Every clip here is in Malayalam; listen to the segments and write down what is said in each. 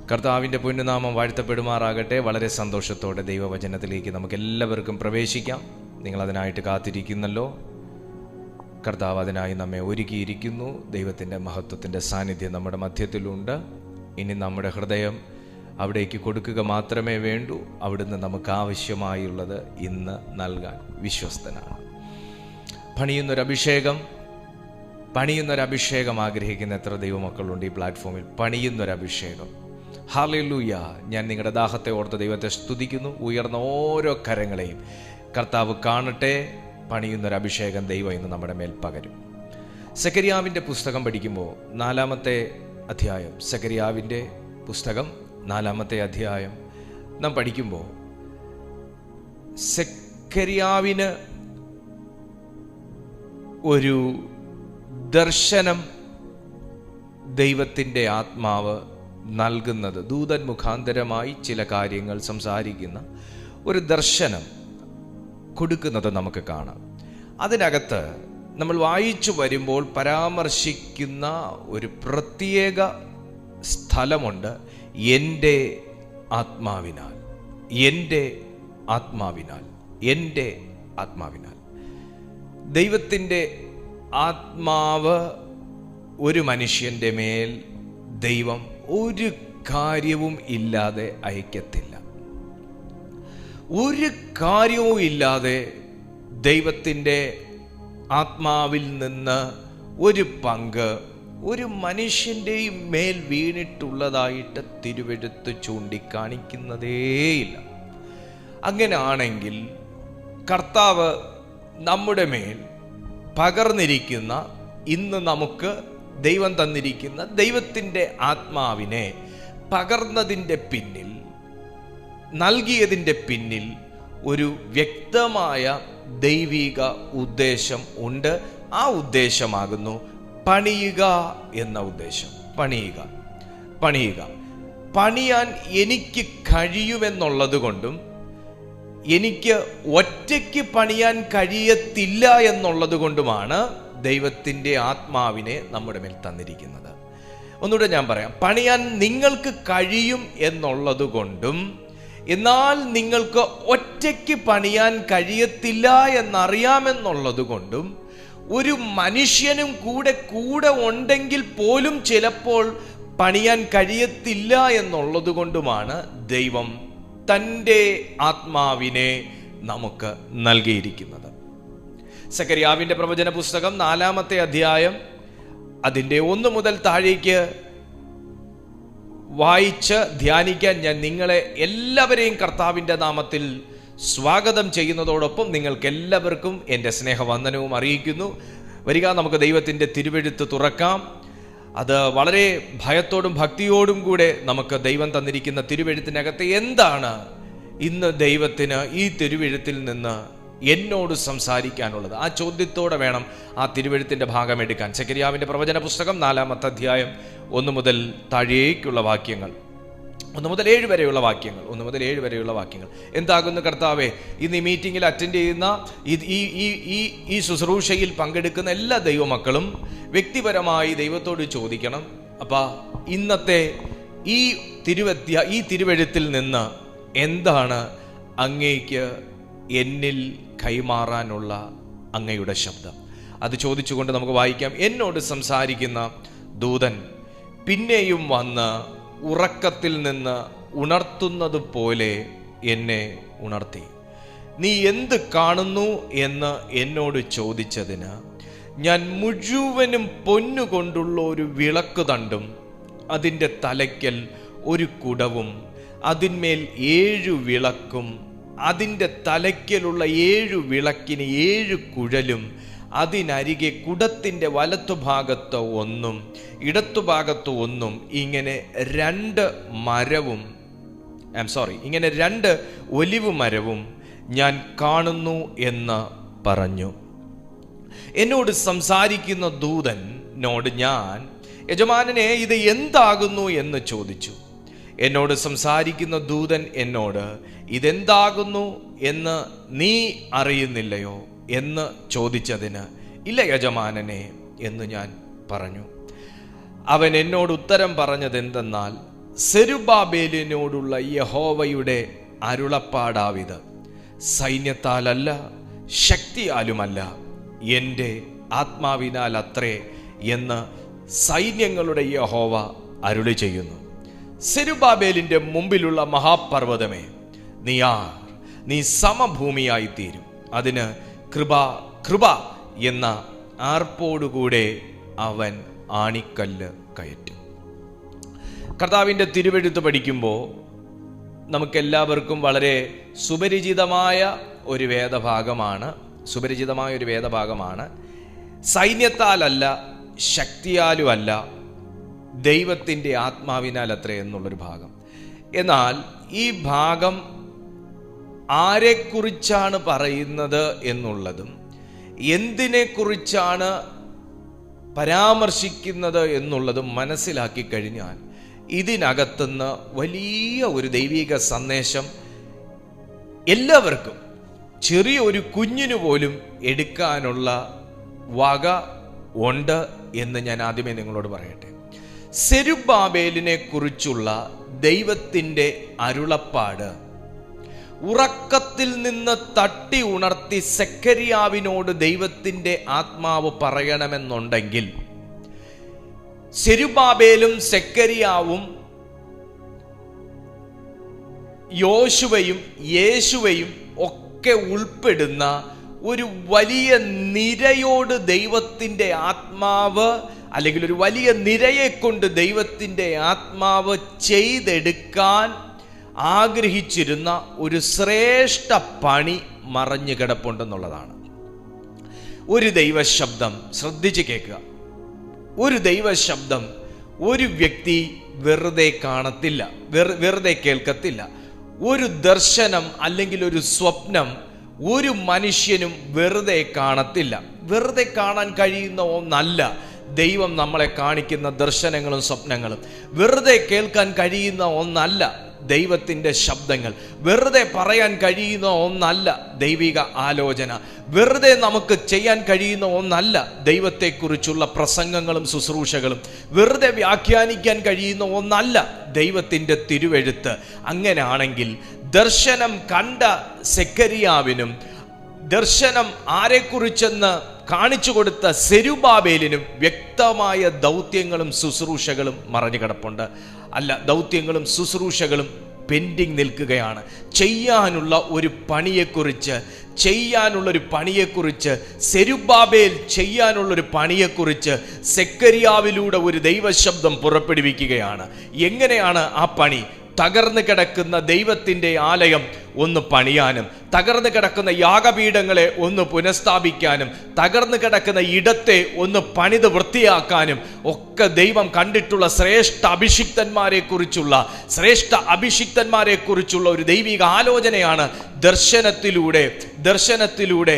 കർത്താവിൻ്റെ പുണ്യനാമം വാഴ്ത്തപ്പെടുമാറാകട്ടെ. വളരെ സന്തോഷത്തോടെ ദൈവവചനത്തിലേക്ക് നമുക്ക് എല്ലാവർക്കും പ്രവേശിക്കാം. നിങ്ങളതിനായിട്ട് കാത്തിരിക്കുന്നല്ലോ. കർത്താവ് അതിനായി നമ്മെ ഒരുക്കിയിരിക്കുന്നു. ദൈവത്തിൻ്റെ മഹത്വത്തിൻ്റെ സാന്നിധ്യം നമ്മുടെ മധ്യത്തിലുണ്ട്. ഇനി നമ്മുടെ ഹൃദയം അവിടേക്ക് കൊടുക്കുക മാത്രമേ വേണ്ടൂ. അവിടുന്ന് നമുക്ക് ആവശ്യമായുള്ളത് ഇന്ന് നൽകാൻ വിശ്വസ്തനാണ്. പണിയുന്നൊരഭിഷേകം ആഗ്രഹിക്കുന്ന എത്ര ദൈവമക്കളുണ്ട് ഈ പ്ലാറ്റ്ഫോമിൽ? പണിയുന്നൊരഭിഷേകം. ഹല്ലേലൂയ. ഞാൻ നിങ്ങളുടെ ദാഹത്തെ ഓർത്ത് ദൈവത്തെ സ്തുതിക്കുന്നു. ഉയർന്ന ഓരോ കരങ്ങളെയും കർത്താവ് കാണട്ടെ. പണിയുന്നൊരഭിഷേകം ദൈവം ഇന്ന് നമ്മുടെ മേൽ പകരും. സെഖര്യാവിൻ്റെ പുസ്തകം പഠിക്കുമ്പോൾ 4-ാമത്തെ അധ്യായം, സെഖര്യാവിൻ്റെ പുസ്തകം 4-ാമത്തെ അധ്യായം നാം പഠിക്കുമ്പോൾ സെഖര്യാവിന് ഒരു ദർശനം ദൈവത്തിൻ്റെ ആത്മാവ് നൽകുന്നത്, ദൂതൻ മുഖാന്തരമായി ചില കാര്യങ്ങൾ സംസാരിക്കുന്ന ഒരു ദർശനം കൊടുക്കുന്നത് നമുക്ക് കാണാം. അതിനകത്ത് നമ്മൾ വായിച്ചു വരുമ്പോൾ പരാമർശിക്കുന്ന ഒരു പ്രത്യേക സ്ഥലമുണ്ട്. എൻ്റെ ആത്മാവിനാൽ, എൻ്റെ ആത്മാവിനാൽ, എൻ്റെ ആത്മാവിനാൽ. ദൈവത്തിൻ്റെ ആത്മാവ് ഒരു മനുഷ്യൻ്റെ മേൽ ദൈവം ഒരു കാര്യവും ഇല്ലാതെ അയക്കത്തില്ല. ഒരു കാര്യവും ഇല്ലാതെ ദൈവത്തിൻ്റെ ആത്മാവിൽ നിന്ന് ഒരു പങ്ക് ഒരു മനുഷ്യൻ്റെയും മേൽ വീണിട്ടുള്ളതായിട്ട് തിരുവെഴുത്ത് ചൂണ്ടിക്കാണിക്കുന്നതേയില്ല. അങ്ങനെയാണെങ്കിൽ കർത്താവ് നമ്മുടെ മേൽ പകർന്നിരിക്കുന്ന, ഇന്ന് നമുക്ക് ദൈവം തന്നിരിക്കുന്ന ദൈവത്തിൻ്റെ ആത്മാവിനെ പകർന്നതിൻ്റെ പിന്നിൽ, നൽകിയതിൻ്റെ പിന്നിൽ ഒരു വ്യക്തമായ ദൈവിക ഉദ്ദേശം ഉണ്ട്. ആ ഉദ്ദേശമാകുന്നു പണിയുക എന്ന ഉദ്ദേശം. പണിയാൻ എനിക്ക് കഴിയുമെന്നുള്ളത് കൊണ്ടും എനിക്ക് ഒറ്റയ്ക്ക് പണിയാൻ കഴിയത്തില്ല എന്നുള്ളത് കൊണ്ടുമാണ് ദൈവത്തിൻ്റെ ആത്മാവിനെ നമ്മുടെ മേൽ തന്നിരിക്കുന്നത്. ഒന്നുകൂടെ ഞാൻ പറയാം. പണിയാൻ നിങ്ങൾക്ക് കഴിയും എന്നുള്ളത് കൊണ്ടും എന്നാൽ നിങ്ങൾക്ക് ഒറ്റയ്ക്ക് പണിയാൻ കഴിയത്തില്ല എന്നറിയാമെന്നുള്ളത് കൊണ്ടും ഒരു മനുഷ്യനും കൂടെ ഉണ്ടെങ്കിൽ പോലും ചിലപ്പോൾ പണിയാൻ കഴിയത്തില്ല എന്നുള്ളത് കൊണ്ടുമാണ് ദൈവം തൻ്റെ ആത്മാവിനെ നമുക്ക് നൽകിയിരിക്കുന്നത്. സെഖര്യാവിൻ്റെ പ്രവചന പുസ്തകം 4-ാമത്തെ അധ്യായം അതിൻ്റെ 1 മുതൽ താഴേക്ക് വായിച്ച് ധ്യാനിക്കാൻ ഞാൻ നിങ്ങളെ എല്ലാവരെയും കർത്താവിൻ്റെ നാമത്തിൽ സ്വാഗതം ചെയ്യുന്നതോടൊപ്പം നിങ്ങൾക്ക് എല്ലാവർക്കും എൻ്റെ സ്നേഹവന്ദനവും അറിയിക്കുന്നു. വരിക, നമുക്ക് ദൈവത്തിൻ്റെ തിരുവെഴുത്ത് തുറക്കാം. അത് വളരെ ഭയത്തോടും ഭക്തിയോടും കൂടെ നമുക്ക് ദൈവം തന്നിരിക്കുന്ന തിരുവെഴുത്തിനകത്ത് എന്താണ് ഇന്ന് ദൈവത്തിന് ഈ തിരുവെഴുത്തിൽ നിന്ന് എന്നോട് സംസാരിക്കാനുള്ളത്? ആ ചോദ്യത്തോടെ വേണം ആ തിരുവെഴുത്തിൻ്റെ ഭാഗം എടുക്കാൻ. സെഖര്യാവിൻ്റെ പ്രവചന പുസ്തകം 4-ാമത്തെ അധ്യായം 1 മുതൽ താഴേക്കുള്ള വാക്യങ്ങൾ, 1 മുതൽ 7 വരെയുള്ള വാക്യങ്ങൾ. എന്താകുന്നു കർത്താവേ, ഇന്ന് ഈ മീറ്റിങ്ങിൽ അറ്റൻഡ് ചെയ്യുന്ന ഈ ശുശ്രൂഷയിൽ പങ്കെടുക്കുന്ന എല്ലാ ദൈവമക്കളും വ്യക്തിപരമായി ദൈവത്തോട് ചോദിക്കണം. അപ്പാ, ഇന്നത്തെ ഈ തിരുവെഴുത്തിൽ നിന്ന് എന്താണ് അങ്ങേക്ക് എന്നിൽ കൈമാറാനുള്ള അങ്ങയുടെ ശബ്ദം? അത് ചോദിച്ചുകൊണ്ട് നമുക്ക് വായിക്കാം. എന്നോട് സംസാരിക്കുന്ന ദൂതൻ പിന്നെയും വന്ന് ഉറക്കത്തിൽ നിന്ന് ഉണർത്തുന്നത് പോലെ എന്നെ ഉണർത്തി. നീ എന്ത് കാണുന്നു എന്ന് എന്നോട് ചോദിച്ചതിന് ഞാൻ മുഴുവനും പൊന്നുകൊണ്ടുള്ള ഒരു വിളക്ക് തണ്ടും അതിൻ്റെ തലയ്ക്കൽ ഒരു കുടവും അതിന്മേൽ 7 വിളക്കും അതിൻ്റെ തലയ്ക്കലുള്ള 7 വിളക്കിന് 7 കുഴലും അതിനരികെ കുടത്തിൻ്റെ വലത്തുഭാഗത്ത് 1 ഇടത്തുഭാഗത്ത് 1 ഇങ്ങനെ 2 ഒലിവ് മരവും ഞാൻ കാണുന്നു എന്ന് പറഞ്ഞു. എന്നോട് സംസാരിക്കുന്ന ദൂതനോട് ഞാൻ, യജമാനനെ, ഇത് എന്താകുന്നു എന്ന് ചോദിച്ചു. എന്നോട് സംസാരിക്കുന്ന ദൂതൻ എന്നോട്, ഇതെന്താകുന്നു എന്ന് നീ അറിയുന്നില്ലയോ എന്ന് ചോദിച്ചതിന്, ഇല്ല യജമാനനെ എന്ന് ഞാൻ പറഞ്ഞു. അവൻ എന്നോട് ഉത്തരം പറഞ്ഞതെന്തെന്നാൽ, സെരുബാബേലിനോടുള്ള യഹോവയുടെ അരുളപ്പാടാവിത്: സൈന്യത്താലല്ല, ശക്തിയാലുമല്ല, എൻ്റെ ആത്മാവിനാൽ അത്രേ എന്ന് സൈന്യങ്ങളുടെ യഹോവ അരുളി ചെയ്യുന്നു. സെരുബാബേലിൻ്റെ മുമ്പിലുള്ള മഹാപർവ്വതമേ, നീ സമഭൂമിയായി തീരും. അതിന് കൃപ കൃപ എന്ന ആർപ്പോടുകൂടെ അവൻ ആണിക്കല്ല് കയറ്റും. കർത്താവിൻ്റെ തിരുവെഴുത്ത് പഠിക്കുമ്പോൾ നമുക്കെല്ലാവർക്കും വളരെ സുപരിചിതമായ ഒരു വേദഭാഗമാണ്. സൈന്യത്താലല്ല, ശക്തിയാലുമല്ല, ദൈവത്തിൻ്റെ ആത്മാവിനാൽ അത്രേ എന്നുള്ളൊരു ഭാഗം. എന്നാൽ ഈ ഭാഗം ആരെക്കുറിച്ചാണ് പറയുന്നത് എന്നുള്ളതും എന്തിനെക്കുറിച്ചാണ് പരാമർശിക്കുന്നത് എന്നുള്ളതും മനസ്സിലാക്കി കഴിഞ്ഞാൽ ഇതിനകത്തുനിന്ന് വലിയ ഒരു ദൈവിക സന്ദേശം എല്ലാവർക്കും, ചെറിയ ഒരു കുഞ്ഞിനു പോലും എടുക്കാനുള്ള വക ഉണ്ട് എന്ന് ഞാൻ ആദ്യമേ നിങ്ങളോട് പറയട്ടെ. സെരുബാബേലിനെ കുറിച്ചുള്ള ദൈവത്തിൻ്റെ അരുളപ്പാട് ഉറക്കത്തിൽ നിന്ന് തട്ടി ഉണർത്തി സെക്കരിയാവിനോട് ദൈവത്തിൻ്റെ ആത്മാവ് പറയണമെന്നുണ്ടെങ്കിൽ സെരുബാബേലും സെക്കരിയാവും യോശുവയും യേശുവയും ഒക്കെ ഉൾപ്പെടുന്ന ഒരു വലിയ നിരയോട് ദൈവത്തിൻ്റെ ആത്മാവ്, അല്ലെങ്കിൽ ഒരു വലിയ നിരയെ കൊണ്ട് ദൈവത്തിൻ്റെ ആത്മാവ് ചെയ്തെടുക്കാൻ ആഗ്രഹിച്ചിരുന്ന ഒരു ശ്രേഷ്ഠ പണി മറഞ്ഞു കിടപ്പുണ്ടെന്നുള്ളതാണ്. ഒരു ദൈവശബ്ദം, ശ്രദ്ധിച്ച് കേൾക്കുക, ഒരു ദൈവശബ്ദം ഒരു വ്യക്തി വെറുതെ കാണത്തില്ല, വെറുതെ കേൾക്കത്തില്ല. ഒരു ദർശനം അല്ലെങ്കിൽ ഒരു സ്വപ്നം ഒരു മനുഷ്യനും വെറുതെ കാണത്തില്ല. വെറുതെ കാണാൻ കഴിയുന്ന ഒന്നല്ല ദൈവം നമ്മളെ കാണിക്കുന്ന ദർശനങ്ങളും സ്വപ്നങ്ങളും. വെറുതെ കേൾക്കാൻ കഴിയുന്ന ഒന്നല്ല ദൈവത്തിൻ്റെ ശബ്ദങ്ങൾ. വെറുതെ പറയാൻ കഴിയുന്ന ഒന്നല്ല ദൈവിക ആലോചന. വെറുതെ നമുക്ക് ചെയ്യാൻ കഴിയുന്ന ഒന്നല്ല ദൈവത്തെക്കുറിച്ചുള്ള പ്രസംഗങ്ങളും ശുശ്രൂഷകളും. വെറുതെ വ്യാഖ്യാനിക്കാൻ കഴിയുന്ന ഒന്നല്ല ദൈവത്തിൻ്റെ തിരുവെഴുത്ത്. അങ്ങനെയാണെങ്കിൽ ദർശനം കണ്ട സെക്കരിയാവിനും ദർശനം ആരെക്കുറിച്ചെന്ന് കാണിച്ചു കൊടുത്ത സെരുബാബേലിനും വ്യക്തമായ ദൗത്യങ്ങളും ശുശ്രൂഷകളും മറഞ്ഞു കിടപ്പുണ്ട്. അല്ല, ദൗത്യങ്ങളും ശുശ്രൂഷകളും പെൻഡിങ് നിൽക്കുകയാണ്. ചെയ്യാനുള്ളൊരു പണിയെക്കുറിച്ച് സെരുബാബേൽ ചെയ്യാനുള്ളൊരു പണിയെക്കുറിച്ച് സെക്കരിയാവിലൂടെ ഒരു ദൈവശബ്ദം പുറപ്പെടുവിക്കുകയാണ്. എങ്ങനെയാണ് ആ പണി? തകർന്നു കിടക്കുന്ന ദൈവത്തിൻ്റെ ആലയം ഒന്ന് പണിയാനും, തകർന്നു കിടക്കുന്ന യാഗപീഠങ്ങളെ ഒന്ന് പുനഃസ്ഥാപിക്കാനും, തകർന്നു കിടക്കുന്ന ഇടത്തെ ഒന്ന് പണിത് വൃത്തിയാക്കാനും ഒക്കെ ദൈവം കണ്ടിട്ടുള്ള ശ്രേഷ്ഠ അഭിഷിക്തന്മാരെ കുറിച്ചുള്ള ഒരു ദൈവിക ആലോചനയാണ് ദർശനത്തിലൂടെ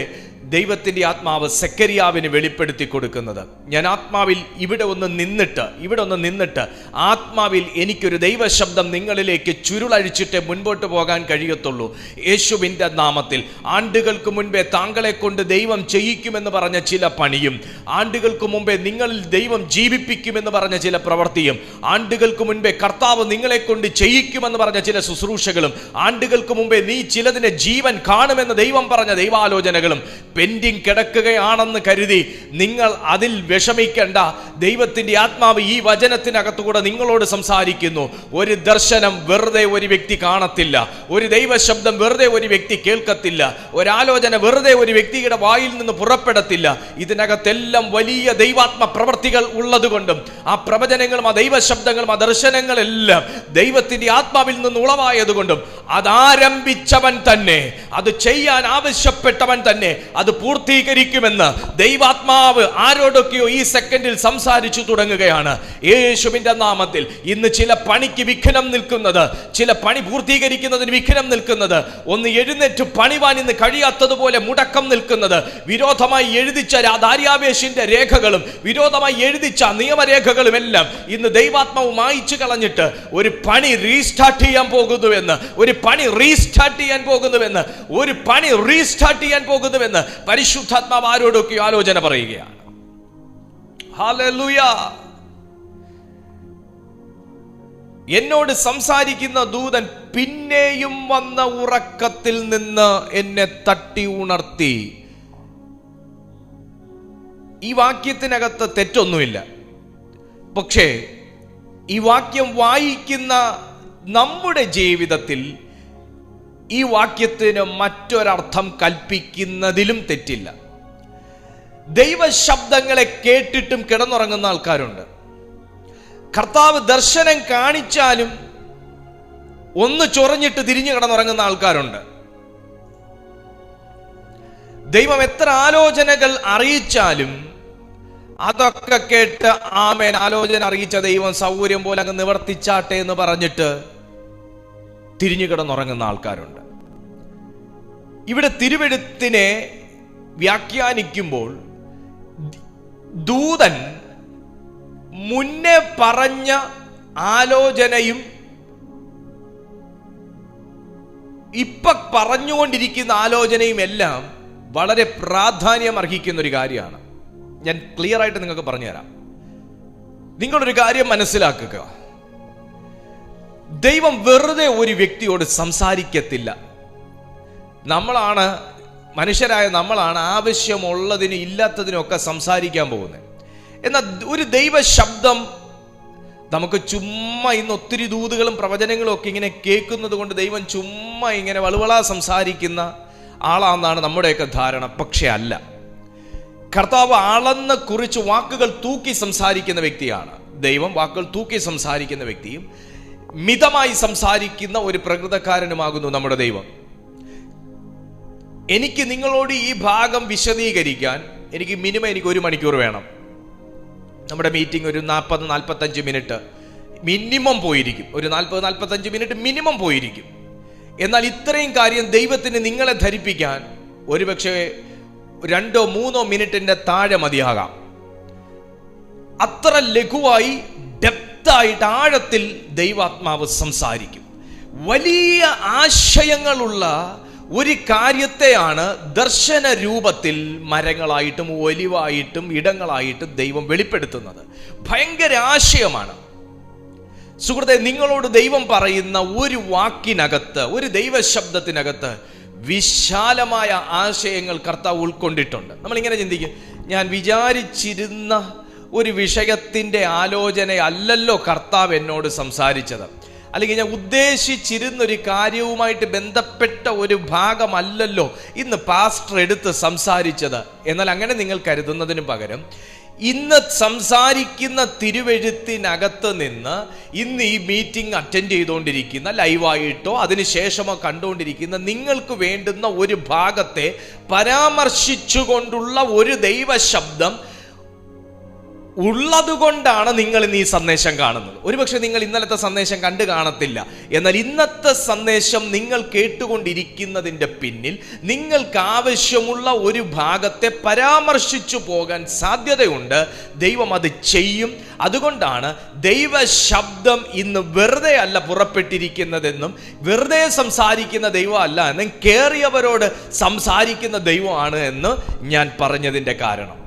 ദൈവത്തിൻ്റെ ആത്മാവ് സെക്കരിയാവിന് വെളിപ്പെടുത്തി കൊടുക്കുന്നത്. ഞാൻ ആത്മാവിൽ ഇവിടെ ഒന്ന് നിന്നിട്ട് ആത്മാവിൽ എനിക്കൊരു ദൈവശബ്ദം നിങ്ങളിലേക്ക് ചുരുളഴിച്ചിട്ട് മുൻപോട്ട് പോകാൻ കഴിയത്തുള്ളൂ. യേശുവിൻ്റെ നാമത്തിൽ ആണ്ടുകൾക്ക് മുൻപേ താങ്കളെ കൊണ്ട് ദൈവം ചെയ്യിക്കുമെന്ന് പറഞ്ഞ ചില പണിയും, ആണ്ടുകൾക്ക് മുമ്പേ നിങ്ങളിൽ ദൈവം ജീവിപ്പിക്കുമെന്ന് പറഞ്ഞ ചില പ്രവൃത്തിയും, ആണ്ടുകൾക്ക് മുൻപേ കർത്താവ് നിങ്ങളെ കൊണ്ട് ചെയ്യിക്കുമെന്ന് പറഞ്ഞ ചില ശുശ്രൂഷകളും, ആണ്ടുകൾക്ക് മുമ്പേ നീ ചിലതിനെ ജീവൻ കാണുമെന്ന് ദൈവം പറഞ്ഞ ദൈവാലോചനകളും പെൻഡിങ് കിടക്കുകയാണെന്ന് കരുതി നിങ്ങൾ അതിൽ വിഷമിക്കേണ്ട. ദൈവത്തിൻ്റെ ആത്മാവ് ഈ വചനത്തിനകത്തുകൂടെ നിങ്ങളോട് സംസാരിക്കുന്നു. ഒരു ദർശനം വെറുതെ ഒരു വ്യക്തി കാണത്തില്ല, ഒരു ദൈവശബ്ദം വെറുതെ ഒരു വ്യക്തി കേൾക്കത്തില്ല, ഒരാലോചന വെറുതെ ഒരു വ്യക്തിയുടെ വായിൽ നിന്ന് പുറപ്പെടത്തില്ല. ഇതിനകത്തെല്ലാം വലിയ ദൈവാത്മ പ്രവർത്തികൾ ഉള്ളതുകൊണ്ടും ആ പ്രവചനങ്ങളും ആ ദൈവശബ്ദങ്ങളും ആ ദർശനങ്ങളെല്ലാം ദൈവത്തിൻ്റെ ആത്മാവിൽ നിന്ന് ഉളവായതുകൊണ്ടും അതാരംഭിച്ചവൻ തന്നെ, അത് ചെയ്യാൻ ആവശ്യപ്പെട്ടവൻ തന്നെ അത് പൂർത്തീകരിക്കുമെന്ന് ദൈവാത്മാവ് ആരോടൊക്കെയോ ഈ സെക്കൻഡിൽ സംസാരിച്ചു തുടങ്ങുകയാണ്. യേശുവിന്റെ നാമത്തിൽ ഇന്ന് ചില പണിക്ക് വിഘ്നം നിൽക്കുന്നത്, ചില പണി പൂർത്തീകരിക്കുന്നതിന് വിഘ്നം നിൽക്കുന്നത്, ഒന്ന് എഴുന്നേറ്റ് പണിവാൻ ഇന്ന് കഴിയാത്തതുപോലെ മുടക്കം നിൽക്കുന്നത്, വിരോധമായി എഴുതിച്ച ദാര്യാവേശിന്റെ രേഖകളും വിരോധമായി എഴുതിച്ച നിയമരേഖകളും എല്ലാം ഇന്ന് ദൈവാത്മാവ് മായിച്ചു കളഞ്ഞിട്ട് ഒരു പണി റീസ്റ്റാർട്ട് ചെയ്യാൻ പോകുന്നുവെന്ന് പരിശുദ്ധാത്മാവ് ആരോടൊക്കെ ആലോചന പറയുകയാണ്. ഹല്ലേലൂയ. എന്നോട് സംസാരിക്കുന്ന ദൂതൻ പിന്നെയും വന്ന ഉറക്കത്തിൽ നിന്ന് എന്നെ തട്ടി ഉണർത്തി. ഈ വാക്യത്തിനകത്ത് തെറ്റൊന്നുമില്ല. പക്ഷേ ഈ വാക്യം വായിക്കുന്ന നമ്മുടെ ജീവിതത്തിൽ ഈ വാക്യത്തിന് മറ്റൊരർത്ഥം കൽപ്പിക്കുന്നതിലും തെറ്റില്ല. ദൈവശബ്ദങ്ങളെ കേട്ടിട്ടും കിടന്നുറങ്ങുന്ന ആൾക്കാരുണ്ട്. കർത്താവ് ദർശനം കാണിച്ചാലും ഒന്ന് ചൊറിഞ്ഞിട്ട് തിരിഞ്ഞു കിടന്നുറങ്ങുന്ന ആൾക്കാരുണ്ട്. ദൈവം എത്ര ആലോചനകൾ അറിയിച്ചാലും അതൊക്കെ കേട്ട് ആമേൻ, ആലോചന അറിയിച്ച ദൈവം സൗകര്യം പോലെ അങ്ങ് നിവർത്തിച്ചാട്ടെ എന്ന് പറഞ്ഞിട്ട് തിരിഞ്ഞു കിടന്നുറങ്ങുന്ന ആൾക്കാരുണ്ട്. ഇവിടെ തിരുവെഴുത്തിനെ വ്യാഖ്യാനിക്കുമ്പോൾ ദൂതൻ മുന്നേ പറഞ്ഞ ആലോചനയും ഇപ്പൊ പറഞ്ഞുകൊണ്ടിരിക്കുന്ന ആലോചനയും എല്ലാം വളരെ പ്രാധാന്യം അർഹിക്കുന്ന ഒരു കാര്യമാണ്. ഞാൻ ക്ലിയർ ആയിട്ട് നിങ്ങൾക്ക് പറഞ്ഞുതരാം. നിങ്ങളൊരു കാര്യം മനസ്സിലാക്കുക, ദൈവം വെറുതെ ഒരു വ്യക്തിയോട് സംസാരിക്കത്തില്ല. മനുഷ്യരായ നമ്മളാണ് ആവശ്യമുള്ളതിനും ഇല്ലാത്തതിനൊക്കെ സംസാരിക്കാൻ പോകുന്നത്. എന്നാൽ ഒരു ദൈവ ശബ്ദം നമുക്ക് ചുമ്മാ ഇന്ന് ഒത്തിരി ദൂതുകളും പ്രവചനങ്ങളും ഒക്കെ ഇങ്ങനെ കേൾക്കുന്നത് കൊണ്ട് ദൈവം ചുമ്മാ ഇങ്ങനെ വളുവളാ സംസാരിക്കുന്ന ആളാണെന്നാണ് നമ്മുടെയൊക്കെ ധാരണ. പക്ഷെ അല്ല. കർത്താവ് അളന്ന് കുറിച്ച് വാക്കുകൾ തൂക്കി സംസാരിക്കുന്ന വ്യക്തിയാണ്. ദൈവം വാക്കുകൾ തൂക്കി സംസാരിക്കുന്ന വ്യക്തിയും മിതമായി സംസാരിക്കുന്ന ഒരു പ്രകൃതക്കാരനുമാകുന്നു നമ്മുടെ ദൈവം. എനിക്ക് നിങ്ങളോട് ഈ ഭാഗം വിശദീകരിക്കാൻ എനിക്ക് മിനിമം 1 മണിക്കൂർ വേണം. നമ്മുടെ മീറ്റിംഗ് ഒരു 40-45 മിനിറ്റ് മിനിമം പോയിരിക്കും. ഒരു 40-45 മിനിറ്റ് മിനിമം പോയിരിക്കും. എന്നാൽ ഇത്രയും കാര്യം ദൈവത്തിന് നിങ്ങളെ ധരിപ്പിക്കാൻ ഒരുപക്ഷെ 2-3 മിനിറ്റിന്റെ താഴെ മതിയാകാം. അത്ര ലഘുവായി ഡെപ്തായിട്ട് ആഴത്തിൽ ദൈവാത്മാവ് സംസാരിക്കും. വലിയ ആശയങ്ങളുള്ള ഒരു കാര്യത്തെയാണ് ദർശന രൂപത്തിൽ മരങ്ങളായിട്ടും ഒലിവായിട്ടും ഇടങ്ങളായിട്ടും ദൈവം വെളിപ്പെടുത്തുന്നത്. ഭയങ്കര ആശയമാണ്. സുഹൃത്തെ, നിങ്ങളോട് ദൈവം പറയുന്ന ഒരു വാക്കിനകത്ത്, ഒരു ദൈവശബ്ദത്തിനകത്ത് വിശാലമായ ആശയങ്ങൾ കർത്താവ് ഉൾക്കൊണ്ടിട്ടുണ്ട്. നമ്മളിങ്ങനെ ചിന്തിക്കും, ഞാൻ വിചാരിച്ചിരുന്ന ഒരു വിഷയത്തിൻ്റെ ആലോചനയല്ലല്ലോ കർത്താവ് എന്നോട് സംസാരിച്ചത്, അല്ലെങ്കിൽ ഞാൻ ഉദ്ദേശിച്ചിരുന്നൊരു കാര്യവുമായിട്ട് ബന്ധപ്പെട്ട ഒരു ഭാഗമല്ലല്ലോ ഇന്ന് പാസ്റ്റർ എടുത്ത് സംസാരിച്ചത്. എന്നാൽ അങ്ങനെ നിങ്ങൾ കരുതുന്നതിന് പകരം ഇന്ന് സംസാരിക്കുന്ന തിരുവെഴുത്തിനകത്ത് നിന്ന് ഇന്ന് ഈ മീറ്റിംഗ് അറ്റൻഡ് ചെയ്തുകൊണ്ടിരിക്കുന്ന, ലൈവായിട്ടോ അതിനുശേഷമോ കണ്ടുകൊണ്ടിരിക്കുന്ന നിങ്ങൾക്ക് വേണ്ടുന്ന ഒരു ഭാഗത്തെ പരാമർശിച്ചുകൊണ്ടുള്ള ഒരു ദൈവശബ്ദം ഉള്ളതുകൊണ്ടാണ് നിങ്ങൾ ഇന്ന് ഈ സന്ദേശം കാണുന്നത്. ഒരുപക്ഷെ നിങ്ങൾ ഇന്നലത്തെ സന്ദേശം കണ്ടു കാണത്തില്ല. എന്നാൽ ഇന്നത്തെ സന്ദേശം നിങ്ങൾ കേട്ടുകൊണ്ടിരിക്കുന്നതിൻ്റെ പിന്നിൽ നിങ്ങൾക്ക് ആവശ്യമുള്ള ഒരു ഭാഗത്തെ പരാമർശിച്ചു പോകാൻ സാധ്യതയുണ്ട്. ദൈവം അത് ചെയ്യും. അതുകൊണ്ടാണ് ദൈവശബ്ദം ഇന്ന് വെറുതെ അല്ല പുറപ്പെട്ടിരിക്കുന്നതെന്നും വെറുതെ സംസാരിക്കുന്ന ദൈവം അല്ല എന്നും കേറിയവരോട് സംസാരിക്കുന്ന ദൈവമാണ് എന്ന് ഞാൻ പറഞ്ഞതിൻ്റെ കാരണം.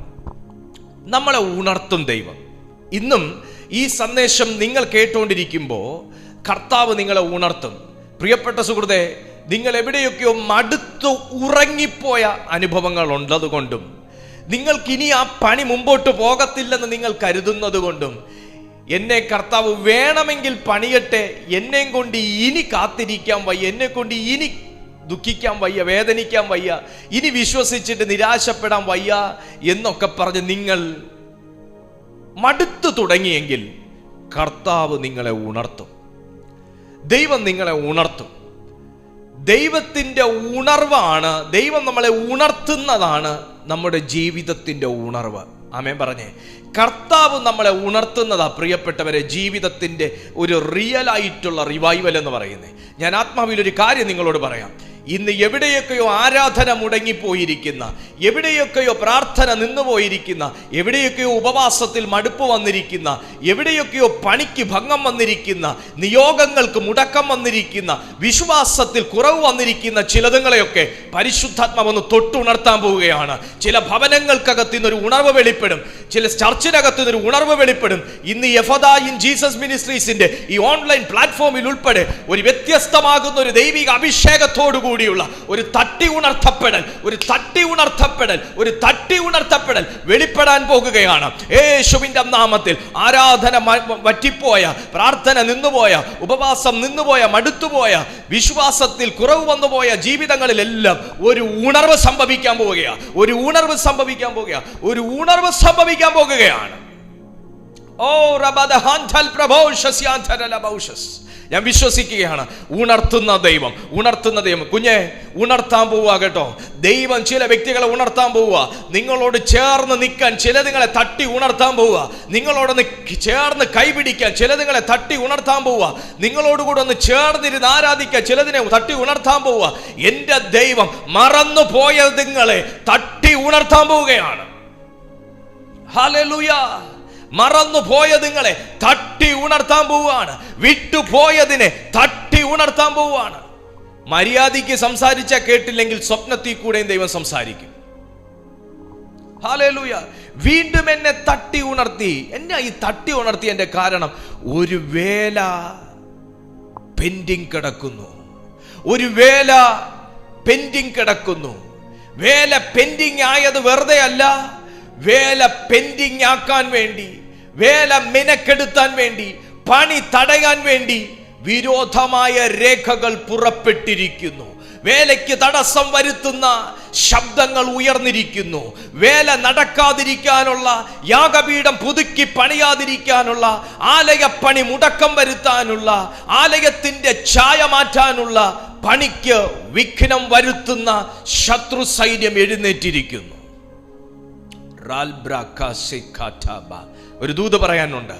നമ്മളെ ഉണർത്തും ദൈവം. ഇന്നും ഈ സന്ദേശം നിങ്ങൾ കേട്ടുകൊണ്ടിരിക്കുമ്പോൾ കർത്താവ് നിങ്ങളെ ഉണർത്തും. പ്രിയപ്പെട്ട സുഹൃത്തെ, നിങ്ങൾ എവിടെയൊക്കെയോ മടുത്തു ഉറങ്ങിപ്പോയ അനുഭവങ്ങൾ ഉള്ളതുകൊണ്ടും നിങ്ങൾക്കിനി ആ പണി മുമ്പോട്ട് പോകത്തില്ലെന്ന് നിങ്ങൾ കരുതുന്നത് കൊണ്ടും, എന്നെ കർത്താവ് വേണമെങ്കിൽ പണിയട്ടെ, എന്നെയും കൊണ്ട് ഇനി കാത്തിരിക്കാൻ വയ്യ, എന്നെ കൊണ്ട് ഇനി ദുഃഖിക്കാൻ വയ്യ, വേദനിക്കാൻ വയ്യ, ഇനി വിശ്വസിച്ചിട്ട് നിരാശപ്പെടാൻ വയ്യ എന്നൊക്കെ പറഞ്ഞ് നിങ്ങൾ മടുത്തു തുടങ്ങിയെങ്കിൽ കർത്താവ് നിങ്ങളെ ഉണർത്തും. ദൈവം നിങ്ങളെ ഉണർത്തും. ദൈവത്തിൻ്റെ ഉണർവാണ്, ദൈവം നമ്മളെ ഉണർത്തുന്നതാണ് നമ്മുടെ ജീവിതത്തിൻ്റെ ഉണർവ്. ആമേൻ പറഞ്ഞേ. കർത്താവ് നമ്മളെ ഉണർത്തുന്നതാ പ്രിയപ്പെട്ടവരെ ജീവിതത്തിൻ്റെ ഒരു റിയൽ ആയിട്ടുള്ള റിവൈവൽ എന്ന് പറയുന്നത്. ഞാൻ ആത്മാവിലൊരു കാര്യം നിങ്ങളോട് പറയാം. ഇന്ന് എവിടെയൊക്കെയോ ആരാധന മുടങ്ങിപ്പോയിരിക്കുന്ന, എവിടെയൊക്കെയോ പ്രാർത്ഥന നിന്നുപോയിരിക്കുന്ന, എവിടെയൊക്കെയോ ഉപവാസത്തിൽ മടുപ്പ് വന്നിരിക്കുന്ന, എവിടെയൊക്കെയോ പണിക്ക് ഭംഗം വന്നിരിക്കുന്ന, നിയോഗങ്ങൾക്ക് മുടക്കം വന്നിരിക്കുന്ന, വിശ്വാസത്തിൽ കുറവ് വന്നിരിക്കുന്ന ചിലതുങ്ങളെയൊക്കെ പരിശുദ്ധാത്മാവ് ഒന്ന് തൊട്ടുണർത്താൻ പോവുകയാണ്. ചില ഭവനങ്ങൾക്കകത്ത് നിന്നൊരു ഉണർവ് വെളിപ്പെടും, ചില ചർച്ചിനകത്ത് നിന്നൊരു ഉണർവ് വെളിപ്പെടും. ഇന്ന് എഫദ ഇൻ ജീസസ് മിനിസ്ട്രീസിന്റെ ഈ ഓൺലൈൻ പ്ലാറ്റ്ഫോമിൽ ഉൾപ്പെടെ ഒരു വ്യത്യസ്തമാകുന്ന ഒരു ദൈവിക അഭിഷേകത്തോടു കൂടിയുള്ള ഒരു തട്ടി ഉണർത്തപ്പെടൽ വെളിപ്പെടാൻ പോകുകയാണ്. യേശുവിന്റെ നാമത്തിൽ ആരാധന വറ്റിപ്പോയ, പ്രാർത്ഥന നിന്നുപോയ, ഉപവാസം നിന്നുപോയ, മടുത്തുപോയ, വിശ്വാസത്തിൽ കുറവ് വന്നുപോയ ജീവിതങ്ങളിലെല്ലാം ഒരു ഉണർവ് സംഭവിക്കാൻ പോകുകയാണ്. ഓ ഞാൻ വിശ്വസിക്കുകയാണ്, ഉണർത്തുന്ന ദൈവം. കുഞ്ഞെ, ഉണർത്താൻ പോവുക കേട്ടോ. ദൈവം ചില വ്യക്തികളെ ഉണർത്താൻ പോവുക. നിങ്ങളോട് ചേർന്ന് നിൽക്കാൻ ചിലതുങ്ങളെ തട്ടി ഉണർത്താൻ പോവുക. നിങ്ങളോട് ചേർന്ന് കൈപിടിക്കാൻ ചിലതുങ്ങളെ തട്ടി ഉണർത്താൻ പോവുക. നിങ്ങളോടുകൂടെ ഒന്ന് ചേർന്നിരുന്ന് ആരാധിക്കാൻ ചിലതിനെ തട്ടി ഉണർത്താൻ പോവുക. എന്റെ ദൈവം മറന്നു പോയതുങ്ങളെ തട്ടി ഉണർത്താൻ പോവുകയാണ്. ഹല്ലേലൂയ. മറന്നുപോയതുങ്ങളെ തട്ടി ഉണർത്താൻ പോവുകയാണ്. വിട്ടുപോയതിനെ തട്ടി ഉണർത്താൻ പോവുകയാണ്. മര്യാദയ്ക്ക് സംസാരിച്ചാൽ കേട്ടില്ലെങ്കിൽ സ്വപ്നത്തിൽ കൂടെയും ദൈവം സംസാരിക്കും. ഹല്ലേലൂയ. വീണ്ടും എന്നെ തട്ടി ഉണർത്തി. എന്നെ ഈ തട്ടി ഉണർത്തിയതിന്റെ കാരണം, ഒരു വേല പെൻഡിങ് കിടക്കുന്നു. വേല പെൻഡിങ് ആയത് വെറുതെ അല്ല. വേല പെൻഡിങ് ആക്കാൻ വേണ്ടി, വേല മെനക്കെടുത്താൻ വേണ്ടി, പണി തടയാൻ വേണ്ടി വിരോധമായ രേഖകൾ പുറപ്പെട്ടിരിക്കുന്നു. വേലയ്ക്ക് തടസ്സം വരുത്തുന്ന ശബ്ദങ്ങൾ ഉയർന്നിരിക്കുന്നു. വേല നടക്കാതിരിക്കാനുള്ള, യാഗപീഠം പുതുക്കി പണിയാതിരിക്കാനുള്ള, ആലയപ്പണി മുടക്കം വരുത്താനുള്ള, ആലയത്തിന്റെ ഛായ മാറ്റാനുള്ള പണിക്ക് വിഘ്നം വരുത്തുന്ന ശത്രു സൈന്യം എഴുന്നേറ്റിരിക്കുന്നു. ഒരു ദൂത് പറയാനുണ്ട്.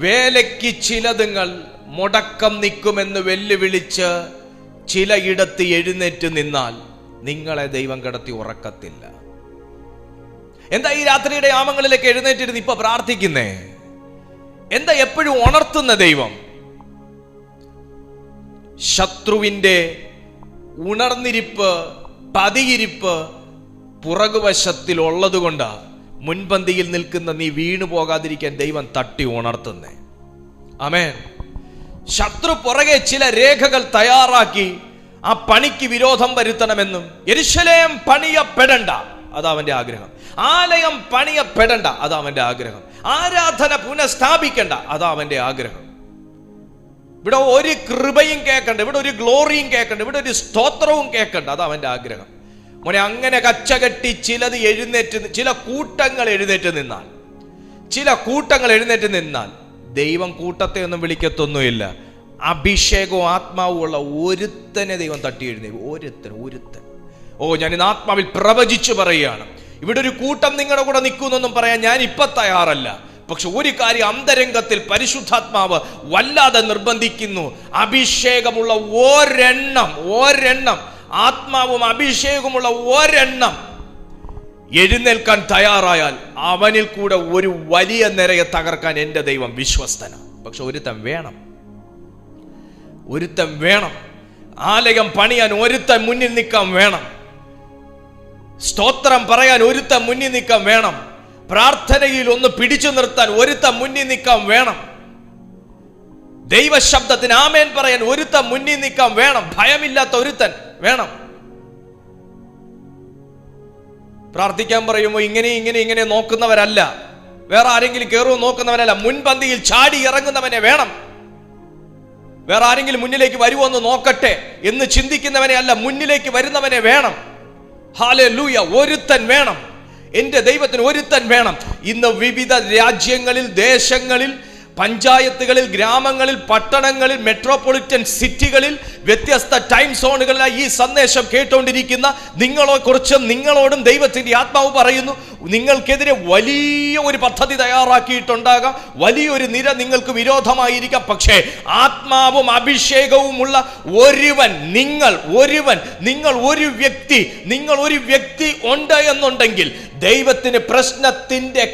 വേലയ്ക്ക് ചിലതുങ്ങൾ മുടക്കം നിൽക്കുമെന്ന് വെല്ലുവിളിച്ച് ചിലയിടത്ത് എഴുന്നേറ്റ് നിന്നാൽ നിങ്ങളെ ദൈവം കിടത്തി ഉറക്കത്തില്ല. എന്താ ഈ രാത്രിയുടെ യാമങ്ങളിലേക്ക് എഴുന്നേറ്റിരുന്ന് ഇപ്പൊ പ്രാർത്ഥിക്കുന്നേ? എന്താ എപ്പോഴും ഉണർത്തുന്ന ദൈവം? ശത്രുവിന്റെ ഉണർന്നിരിപ്പ്, പതിയിരിപ്പ് പുറകുവശത്തിൽ ഉള്ളത് കൊണ്ടാ മുൻപന്തിയിൽ നിൽക്കുന്ന നീ വീണു പോകാതിരിക്കാൻ ദൈവം തട്ടി ഉണർത്തുന്നേ. ആമേൻ. ശത്രു പുറകെ ചില രേഖകൾ തയ്യാറാക്കി ആ പണിക്ക് വിരോധം വരുത്തണമെന്നും, യെരൂശലേം പണിയപ്പെടണ്ട അതാ അവന്റെ ആഗ്രഹം, ആലയം പണിയപ്പെടണ്ട അതാ അവന്റെ ആഗ്രഹം, ആരാധന പുനഃസ്ഥാപിക്കണ്ട അതാ അവന്റെ ആഗ്രഹം. ഇവിടെ ഒരു കൃപയും കേൾക്കണ്ട, ഇവിടെ ഒരു ഗ്ലോറിയും കേൾക്കണ്ട, ഇവിടെ ഒരു സ്തോത്രവും കേൾക്കണ്ട അതാ അവന്റെ ആഗ്രഹം. മോനെ, അങ്ങനെ കച്ചകെട്ടി ചില കൂട്ടങ്ങൾ എഴുന്നേറ്റ് നിന്നാൽ ദൈവം കൂട്ടത്തെ ഒന്നും വിളിക്കത്തൊന്നുമില്ല. അഭിഷേകവും ആത്മാവും ഉള്ള ഒരുത്തനെ ദൈവം തട്ടി എഴുന്നേക്കും. ഒരുത്തൻ. ഓ, ഞാൻ ഇന്ന് ആത്മാവിൽ പ്രവചിച്ചു പറയുകയാണ്, ഇവിടെ ഒരു കൂട്ടം നിങ്ങളുടെ കൂടെ നിൽക്കുന്നൊന്നും പറയാൻ ഞാൻ ഇപ്പൊ തയ്യാറല്ല. പക്ഷെ ഒരു കാര്യം അന്തരംഗത്തിൽ പരിശുദ്ധാത്മാവ് വല്ലാതെ നിർബന്ധിക്കുന്നു. അഭിഷേകമുള്ള ഒരെണ്ണം, ആത്മാവും അഭിഷേകമുള്ള ഒരെണ്ണം എഴുന്നേൽക്കാൻ തയ്യാറായാൽ അവനിൽ കൂടെ ഒരു വലിയ നിരയെ തകർക്കാൻ എൻ്റെ ദൈവം വിശ്വസ്തനാണ്. പക്ഷെ ഒരുത്തൻ വേണം. ആലയം പണിയാൻ ഒരുത്തൻ മുന്നിൽ നിൽക്കാൻ വേണം. സ്തോത്രം പറയാൻ ഒരുത്തൻ മുന്നിൽ നിൽക്കാൻ വേണം. പ്രാർത്ഥനയിൽ ഒന്ന് പിടിച്ചു നിർത്താൻ ഒരുത്തൻ മുന്നിൽ നിൽക്കാൻ വേണം. ദൈവശബ്ദത്തിന് ആമേൻ പറയാൻ ഒരുത്തൻ മുന്നിൽ നിൽക്കാൻ വേണം. ഭയമില്ലാത്ത ഒരുത്തൻ വേണം. പ്രാർത്ഥിക്കാൻ പറയുമ്പോൾ ഇങ്ങനെ നോക്കുന്നവരല്ല, വേറെ ആരെങ്കിലും കയറുമോ നോക്കുന്നവരല്ല, മുൻപന്തിയിൽ ചാടി ഇറങ്ങുന്നവനെ വേണം. വേറെ ആരെങ്കിലും മുന്നിലേക്ക് വരുമോ എന്ന് നോക്കട്ടെ എന്ന് ചിന്തിക്കുന്നവനെ അല്ല, മുന്നിലേക്ക് വരുന്നവനെ വേണം. ഹല്ലേലൂയ. ഒരുത്തൻ വേണം. എൻ്റെ ദൈവത്തിന് ഒരുത്തൻ വേണം. ഇന്ന് വിവിധ രാജ്യങ്ങളിൽ, ദേശങ്ങളിൽ പഞ്ചായത്തുകളിൽ, ഗ്രാമങ്ങളിൽ, പട്ടണങ്ങളിൽ, മെട്രോപൊളിറ്റൻ സിറ്റികളിൽ, വ്യത്യസ്ത ടൈം സോണുകളിലായി ഈ സന്ദേശം കേട്ടുകൊണ്ടിരിക്കുന്ന നിങ്ങളോടും ദൈവത്തിന്റെ ആത്മാവ് പറയുന്നു, നിങ്ങൾക്കെതിരെ വലിയ ഒരു പദ്ധതി തയ്യാറാക്കിയിട്ടുണ്ടാകാം, വലിയൊരു നിര നിങ്ങൾക്ക് വിരോധമായിരിക്കാം. പക്ഷേ ആത്മാവും അഭിഷേകവുമുള്ള ഒരു വ്യക്തി ഉണ്ട് എന്നുണ്ടെങ്കിൽ ദൈവത്തിന് പ്രശ്നത്തിന്റെ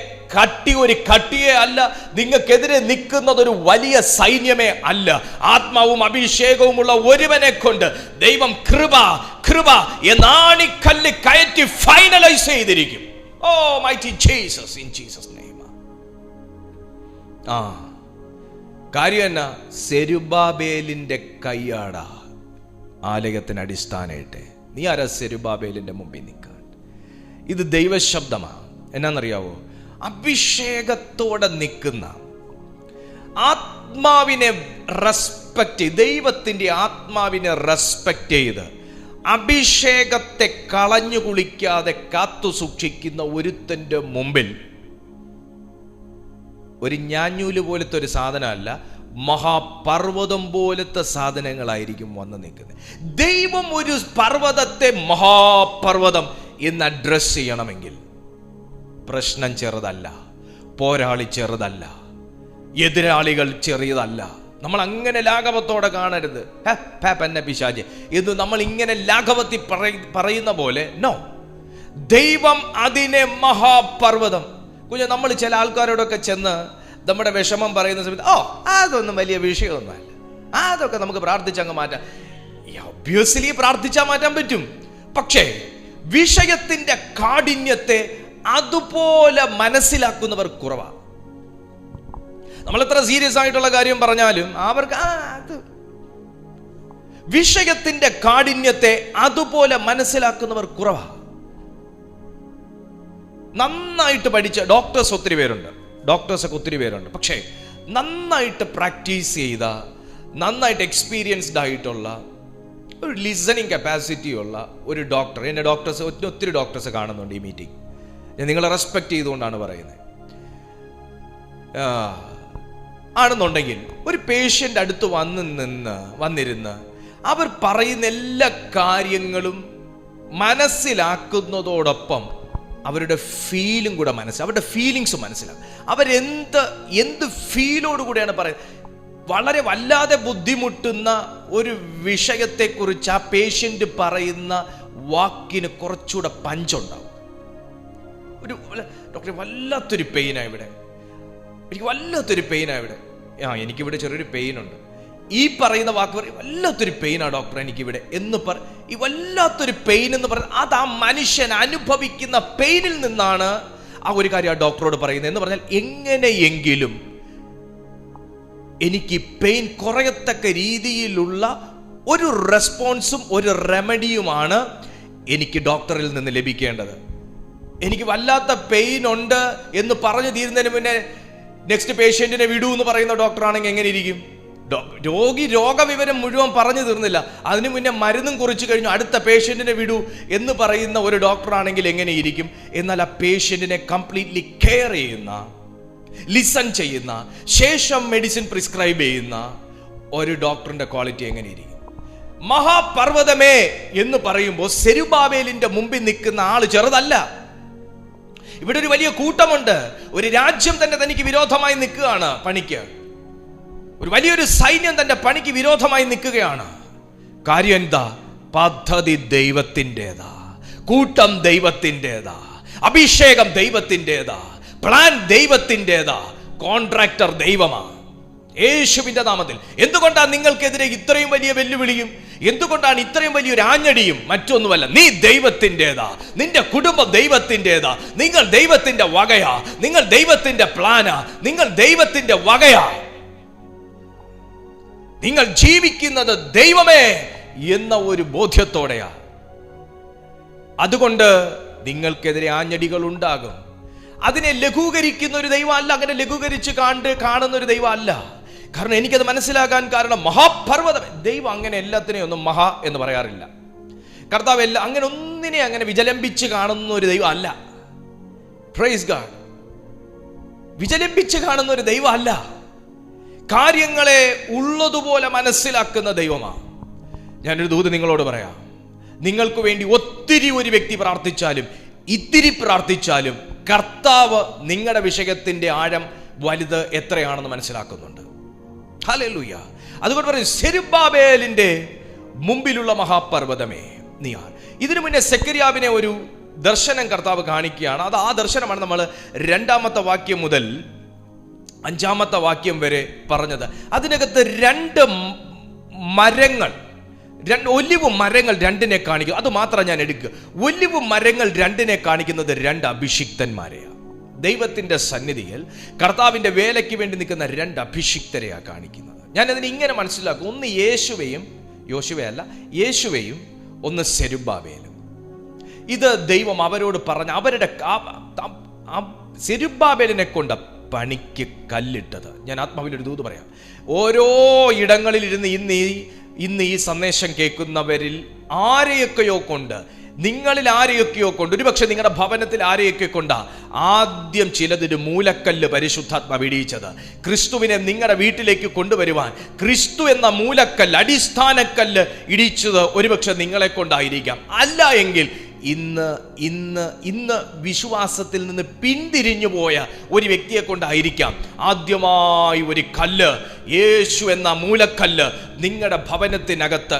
ഒരു കട്ടിയേ അല്ല, നിങ്ങൾക്കെതിരെ നിൽക്കുന്നത് ഒരു വലിയ സൈന്യമേ അല്ല. ആത്മാവും അഭിഷേകവുമുള്ള ഒരുവനെ കൊണ്ട് ദൈവം കൃപ എന്നാണിക്കല്ല് കയറ്റി ഫൈനലൈസ് ചെയ്തിരിക്കും. Oh mighty Jesus, in Jesus name. കാര്യം എന്നാ? സെരുബാബേലിന്റെ കയ്യാട ആലയത്തിന് അടിസ്ഥാനമായിട്ട്. നീ ആരാ സെരുബാബേലിന്റെ മുമ്പിൽ നിൽക്കാൻ? ഇത് ദൈവശബ്ദമാണ്. എന്നാന്നറിയാവോ? അഭിഷേകത്തോടെ നിൽക്കുന്ന, ആത്മാവിനെ റെസ്പെക്ട് ചെയ്ത്, ദൈവത്തിന്റെ ആത്മാവിനെ റെസ്പെക്ട് ചെയ്ത് അഭിഷേകത്തെ കളഞ്ഞു കുളിക്കാതെ കാത്തു സൂക്ഷിക്കുന്ന ഒരുത്തന്റെ മുമ്പിൽ ഒരു ഞാഞ്ഞൂല് പോലത്തെ ഒരു സാധനമല്ല, മഹാപർവ്വതം പോലത്തെ സാധനങ്ങളായിരിക്കും വന്ന് നിൽക്കുന്നത്. ദൈവം ഒരു പർവ്വതത്തെ മഹാപർവ്വതം എന്ന് അഡ്രസ് ചെയ്യണമെങ്കിൽ പ്രശ്നം ചെറുതല്ല, പോരാളി ചെറുതല്ല, എതിരാളികൾ ചെറിയതല്ല. നമ്മൾ അങ്ങനെ ലാഘവത്തോടെ കാണരുത്. എന്നെ പിശാച് എന്ന് നമ്മൾ ഇങ്ങനെ ലാഘവത്തിൽ പറയുന്ന പോലെ നോ, ദൈവം അതിനെ മഹാപർവ്വതം. നമ്മൾ ചില ആൾക്കാരോടൊക്കെ ചെന്ന് നമ്മുടെ വിഷമം പറയുന്ന സമയത്ത് അതൊന്നും വലിയ വിഷയമൊന്നുമല്ല, അതൊക്കെ നമുക്ക് പ്രാർത്ഥിച്ചങ്ങ് മാറ്റാം. ഒബ്വിയസ്ലി പ്രാർത്ഥിച്ചാൽ മാറ്റാൻ പറ്റും. പക്ഷേ വിഷയത്തിന്റെ കാഠിന്യത്തെ അതുപോലെ മനസ്സിലാക്കുന്നവർ കുറവാണ്. നമ്മൾ എത്ര സീരിയസ് ആയിട്ടുള്ള കാര്യം പറഞ്ഞാലും അവർക്ക് അത് വിഷയത്തിന്റെ കാഠിന്യത്തെ അതുപോലെ മനസ്സിലാക്കുന്നവർ കുറവാണ്. നന്നായിട്ട് പഠിച്ച ഡോക്ടേഴ്സൊക്കെ ഒത്തിരി പേരുണ്ട്. പക്ഷേ നന്നായിട്ട് പ്രാക്ടീസ് ചെയ്ത, നന്നായിട്ട് എക്സ്പീരിയൻസ്ഡ് ആയിട്ടുള്ള, ഒരു ലിസണിങ് കപ്പാസിറ്റി ഉള്ള ഒരു ഡോക്ടർ, എന്നെ ഒത്തിരി ഡോക്ടേഴ്സ് കാണുന്നുണ്ട് ഈ മീറ്റിംഗ്. ഞാൻ നിങ്ങളെ റെസ്പെക്ട് ചെയ്തുകൊണ്ടാണ് പറയുന്നത്. ആണെന്നുണ്ടെങ്കിൽ ഒരു പേഷ്യൻ്റ് അടുത്ത് വന്നിരുന്ന് അവർ പറയുന്ന എല്ലാ കാര്യങ്ങളും മനസ്സിലാക്കുന്നതോടൊപ്പം അവരുടെ ഫീലും കൂടെ അവരുടെ ഫീലിങ്സ് മനസ്സിലാക്കും. എന്ത് ഫീലോട് കൂടെയാണ് പറയുന്നത്. വളരെ വല്ലാതെ ബുദ്ധിമുട്ടുന്ന ഒരു വിഷയത്തെക്കുറിച്ച് ആ പേഷ്യൻ്റ് പറയുന്ന വാക്കിന് കുറച്ചുകൂടെ പഞ്ചുണ്ടാവും. ഡോക്ടറെ വല്ലാത്തൊരു പെയിനാണ് ഇവിടെ, എനിക്കിവിടെ ചെറിയൊരു പെയിനുണ്ട്. ഈ പറയുന്ന വാക്ക് പറയും, വല്ലാത്തൊരു പെയിനാണ് ഡോക്ടർ എനിക്കിവിടെ എന്ന് ഈ വല്ലാത്തൊരു പെയിൻ എന്ന് പറയുന്നത് അത് ആ മനുഷ്യൻ അനുഭവിക്കുന്ന പെയിനിൽ നിന്നാണ് ആ ഒരു കാര്യം ആ ഡോക്ടറോട് പറയുന്നത്. എന്ന് പറഞ്ഞാൽ എങ്ങനെയെങ്കിലും എനിക്ക് പെയിൻ കുറയത്തക്ക രീതിയിലുള്ള ഒരു റെസ്പോൺസും ഒരു റെമഡിയുമാണ് എനിക്ക് ഡോക്ടറിൽ നിന്ന് ലഭിക്കേണ്ടത്. എനിക്ക് വല്ലാത്ത പെയിൻ ഉണ്ട് എന്ന് പറഞ്ഞു തീരുന്നതിന് മുന്നേ നെക്സ്റ്റ് പേഷ്യന്റിനെ വിടൂ എന്ന് പറയുന്ന ഡോക്ടറാണെങ്കിൽ എങ്ങനെ ഇരിക്കും? രോഗവിവരം മുഴുവൻ പറഞ്ഞു തീർന്നില്ല, അതിനു മുന്നേ മരുന്നും കുറിച്ച് കഴിഞ്ഞു അടുത്ത പേഷ്യന്റിനെ വിടൂ എന്ന് പറയുന്ന ഒരു ഡോക്ടറാണെങ്കിൽ എങ്ങനെ ഇരിക്കും? എന്നാൽ ആ പേഷ്യന്റിനെ കംപ്ലീറ്റ്ലി കെയർ ചെയ്യുന്ന, ലിസൺ ചെയ്യുന്ന, ശേഷം മെഡിസിൻ പ്രിസ്ക്രൈബ് ചെയ്യുന്ന ഒരു ഡോക്ടറിന്റെ ക്വാളിറ്റി എങ്ങനെ ഇരിക്കും? മഹാപർവ്വതമേ എന്ന് പറയുമ്പോൾ സെരുബാബേലിന്റെ മുമ്പിൽ നിൽക്കുന്ന ആള് ചെറുതല്ല. ഇവിടെ ഒരു വലിയ കൂട്ടമുണ്ട്. ഒരു രാജ്യം തന്നെ തനിക്ക് വിരോധമായി നിൽക്കുകയാണ് പണിക്ക്. ഒരു വലിയൊരു സൈന്യം തന്റെ പണിക്ക് വിരോധമായി നിൽക്കുകയാണ്. കാര്യം എന്താ? പദ്ധതി ദൈവത്തിൻ്റെതാ, കൂട്ടം ദൈവത്തിൻ്റെതാ, അഭിഷേകം ദൈവത്തിൻ്റെതാ, പ്ലാൻ ദൈവത്തിൻ്റെതാ, കോൺട്രാക്ടർ ദൈവമാണ്. യേശുവിന്റെ നാമത്തിൽ. എന്തുകൊണ്ടാണ് നിങ്ങൾക്കെതിരെ ഇത്രയും വലിയ വെല്ലുവിളിയും, എന്തുകൊണ്ടാണ് ഇത്രയും വലിയൊരു ആഞ്ഞടിയും? മറ്റൊന്നുമല്ല, നീ ദൈവത്തിൻ്റെതാ, നിന്റെ കുടുംബം ദൈവത്തിൻ്റെതാ, നിങ്ങൾ ദൈവത്തിന്റെ വകയാ, നിങ്ങൾ ദൈവത്തിന്റെ പ്ലാനാ, നിങ്ങൾ ദൈവത്തിന്റെ വകയാ, നിങ്ങൾ ജീവിക്കുന്നത് ദൈവമേ എന്ന ഒരു ബോധ്യത്തോടെയാ. അതുകൊണ്ട് നിങ്ങൾക്കെതിരെ ആഞ്ഞടികൾ ഉണ്ടാകും. അതിനെ ലഘൂകരിക്കുന്ന ഒരു ദൈവം അല്ല, അങ്ങനെ ലഘൂകരിച്ച് കാണുന്ന ഒരു ദൈവം അല്ല. കാരണം എനിക്കത് മനസ്സിലാക്കാൻ കാരണം മഹാപർവ്വതം, ദൈവം അങ്ങനെ എല്ലാത്തിനെയും ഒന്നും മഹാ എന്ന് പറയാറില്ല. കർത്താവ് അങ്ങനെ ഒന്നിനെ അങ്ങനെ വിചലംബിച്ച് കാണുന്ന ഒരു ദൈവം അല്ല. Praise God. വിചലംബിച്ച് കാണുന്ന ഒരു ദൈവം അല്ല. കാര്യങ്ങളെ ഉള്ളതുപോലെ മനസ്സിലാക്കുന്ന ദൈവമാണ്. ഞാനൊരു ദൂത് നിങ്ങളോട് പറയാം. നിങ്ങൾക്ക് വേണ്ടി ഒത്തിരി ഒരു വ്യക്തി പ്രാർത്ഥിച്ചാലും ഇത്തിരി പ്രാർത്ഥിച്ചാലും കർത്താവ് നിങ്ങളുടെ വിഷയത്തിന്റെ ആഴം വലുത് എത്രയാണെന്ന് മനസ്സിലാക്കുന്നുണ്ട്. ഹല്ലേലൂയ. അതുകൊണ്ട് പറയും, സെരുബ്ബാബേലിന്റെ മുമ്പിലുള്ള മഹാപർവ്വതമേ നീ ആർ. ഇതിനു മുന്നേ സെക്കര്യാവിനെ ഒരു ദർശനം കർത്താവ് കാണിക്കുകയാണ്. അത് ആ ദർശനമാണ് നമ്മൾ 2-ാമത്തെ വാക്യം മുതൽ 5-ാമത്തെ വാക്യം വരെ പറഞ്ഞത്. അതിനകത്ത് 2 മരങ്ങൾ, 2 ഒലിവ് മരങ്ങൾ 2നെ കാണിക്കും. അത് മാത്രം ഞാൻ എടുക്കുക. ഒലിവ് മരങ്ങൾ 2നെ കാണിക്കുന്നത് 2 അഭിഷിക്തന്മാരെയാണ്. ദൈവത്തിന്റെ സന്നിധിയിൽ കർത്താവിന്റെ വേലയ്ക്ക് വേണ്ടി നിൽക്കുന്ന 2 അഭിഷിക്തരെയാണ് കാണിക്കുന്നത്. ഞാനതിന് ഇങ്ങനെ മനസ്സിലാക്കും. ഒന്ന് യേശുവെയും ഒന്ന് സെരുബ്ബാബേലും. ഇത് ദൈവം അവരോട് പറഞ്ഞ അവരുടെ സെരുബ്ബാബേലിനെ കൊണ്ട് പണിക്ക് കല്ലിട്ടത്. ഞാൻ ആത്മാവിലൊരു ദൂത് പറയാം. ഓരോ ഇടങ്ങളിൽ ഇരുന്ന് ഇന്ന് ഈ സന്ദേശം കേൾക്കുന്നവരിൽ നിങ്ങളിൽ ആരെയൊക്കെയോ കൊണ്ട്, ഒരുപക്ഷെ നിങ്ങളുടെ ഭവനത്തിൽ ആരെയൊക്കെ കൊണ്ടാ ആദ്യം ചിലതൊരു മൂലക്കല്ല് പരിശുദ്ധാത്മാവ് ഇടിയിച്ചത്. ക്രിസ്തുവിനെ നിങ്ങളുടെ വീട്ടിലേക്ക് കൊണ്ടുവരുവാൻ ക്രിസ്തു എന്ന മൂലക്കല്ല്, അടിസ്ഥാനക്കല്ല് ഇടിച്ചത് ഒരുപക്ഷെ നിങ്ങളെ കൊണ്ടായിരിക്കാം. അല്ല എങ്കിൽ ഇന്ന് വിശ്വാസത്തിൽ നിന്ന് പിന്തിരിഞ്ഞു പോയ ഒരു വ്യക്തിയെ കൊണ്ടായിരിക്കാം ആദ്യമായി ഒരു കല്ല്, യേശു എന്ന മൂലക്കല്ല് നിങ്ങളുടെ ഭവനത്തിനകത്ത്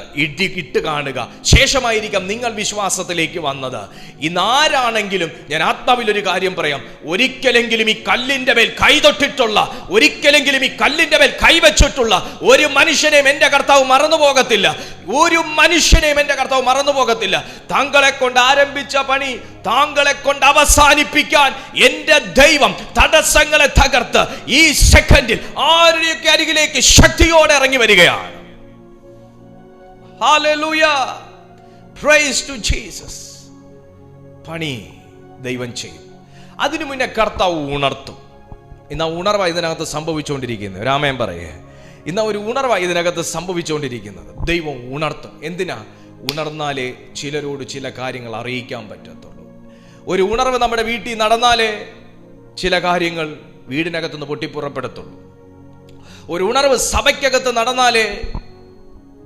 ഇട്ട് കാണുക. ശേഷമായിരിക്കാം നിങ്ങൾ വിശ്വാസത്തിലേക്ക് വന്നത്. ഇന്നാരാണെങ്കിലും ഞാൻ ആത്മാവിലൊരു കാര്യം പറയാം. ഒരിക്കലെങ്കിലും ഈ കല്ലിന്റെ മേൽ കൈതൊട്ടിട്ടുള്ള, ഒരിക്കലെങ്കിലും ഈ കല്ലിന്റെ മേൽ കൈവച്ചിട്ടുള്ള ഒരു മനുഷ്യനെയും എൻ്റെ കർത്താവ് മറന്നു പോകത്തില്ല. ഒരു മനുഷ്യനെയും എൻ്റെ കർത്താവ് മറന്നു പോകത്തില്ല. താങ്കളെ കൊണ്ട് ആരംഭിച്ച പണി താങ്കളെ കൊണ്ട് അവസാനിപ്പിക്കാൻ എൻ്റെ ദൈവം തടസ്സങ്ങളെ തകർത്ത് ഈ സെക്കൻഡിൽ ആരുടെയൊക്കെ അരികിലേക്ക് ശക്തിയോടെ ഇറങ്ങി വരികയാണ്. Hallelujah, praise to Jesus. പണി ദൈവം ചെയ്യും. അതിനു മുന്നേ കർത്താവ് ഉണർത്തും. ഇന്ന് ആ ഉണർവ് ഇതിനകത്ത് സംഭവിച്ചുകൊണ്ടിരിക്കുന്നത്. രാമൻ പറയേ, ഇന്ന് ഒരു ഉണർവ് ഇതിനകത്ത് സംഭവിച്ചുകൊണ്ടിരിക്കുന്നത്. ദൈവം ഉണർത്തും. എന്തിനാ? ഉണർന്നാലേ ചിലരോട് ചില കാര്യങ്ങൾ അറിയിക്കാൻ പറ്റത്തുള്ളൂ. ഒരു ഉണർവ് നമ്മുടെ വീട്ടിൽ നടന്നാലേ ചില കാര്യങ്ങൾ വീടിനകത്തുനിന്ന് പൊട്ടിപ്പുറപ്പെടത്തുള്ളൂ. ഒരു ഉണർവ് സഭയ്ക്കകത്ത് നടന്നാലേ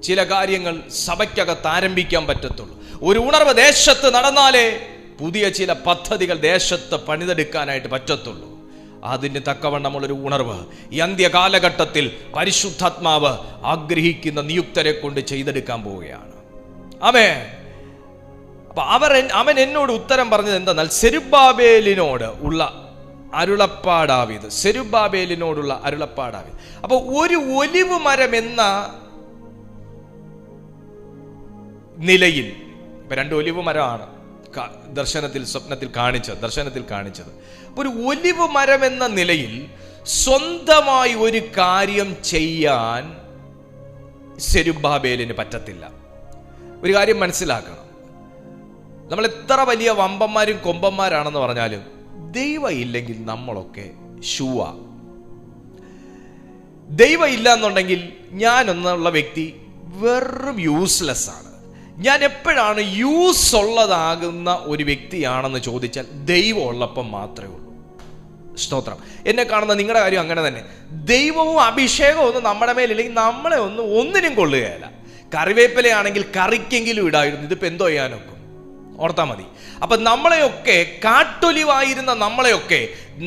ചില കാര്യങ്ങൾ സഭയ്ക്കകത്ത് ആരംഭിക്കാൻ പറ്റത്തുള്ളൂ. ഒരു ഉണർവ് ദേശത്ത് നടന്നാലേ പുതിയ ചില പദ്ധതികൾ ദേശത്ത് പണിതെടുക്കാനായിട്ട് പറ്റത്തുള്ളൂ. അതിന് തക്കവണ്ണമുള്ളൊരു ഉണർവ് ഈ അന്ത്യകാലഘട്ടത്തിൽ പരിശുദ്ധാത്മാവ് ആഗ്രഹിക്കുന്ന നിയുക്തരെ കൊണ്ട് ചെയ്തെടുക്കാൻ പോവുകയാണ്. അവൻ എന്നോട് ഉത്തരം പറഞ്ഞത് എന്തെന്നാൽ, സെരുബ്ബാബേലിനോട് ഉള്ള അരുളപ്പാടാവിത്. സെരുബ്ബാബേലിനോടുള്ള അരുളപ്പാടാവിത്. അപ്പൊ ഒരു ഒലിവ് മരം എന്ന നിലയിൽ, ഇപ്പൊ 2 ഒലിവ് മരമാണ് സ്വപ്നത്തിൽ കാണിച്ചത്. ഒരു ഒലിവ് മരം എന്ന നിലയിൽ സ്വന്തമായി ഒരു കാര്യം ചെയ്യാൻ സെരുബ്ബാബേലിന് പറ്റത്തില്ല. ഒരു കാര്യം മനസ്സിലാക്കണം. നമ്മൾ എത്ര വലിയ വമ്പന്മാരും കൊമ്പന്മാരാണെന്ന് പറഞ്ഞാലും ദൈവം ഇല്ലെങ്കിൽ നമ്മളൊക്കെ ഷൂവാ. ദൈവം ഇല്ല എന്നുണ്ടെങ്കിൽ ഞാൻ എന്നുള്ള വ്യക്തി വെറും യൂസ്ലെസ് ആണ്. ഞാൻ എപ്പോഴാണ് യൂസ് ഉള്ളതാകുന്ന ഒരു വ്യക്തിയാണെന്ന് ചോദിച്ചാൽ ദൈവം ഉള്ളപ്പം മാത്രമേ ഉള്ളൂ. സ്തോത്രം. എന്നെ കാണുന്ന നിങ്ങളുടെ കാര്യം അങ്ങനെ തന്നെ. ദൈവവും അഭിഷേകവും ഒന്നും നമ്മുടെ മേലില്ലെങ്കിൽ നമ്മളെ ഒന്നിനും കൊള്ളുകയല്ല. കറിവേപ്പിലയാണെങ്കിൽ കറിക്കെങ്കിലും ഇടായിരുന്നു. ഇതിപ്പോൾ എന്തോ ചെയ്യാനൊക്കെ ഓർത്താൽ മതി. അപ്പൊ നമ്മളെയൊക്കെ കാട്ടൊലിവായിരുന്ന നമ്മളെയൊക്കെ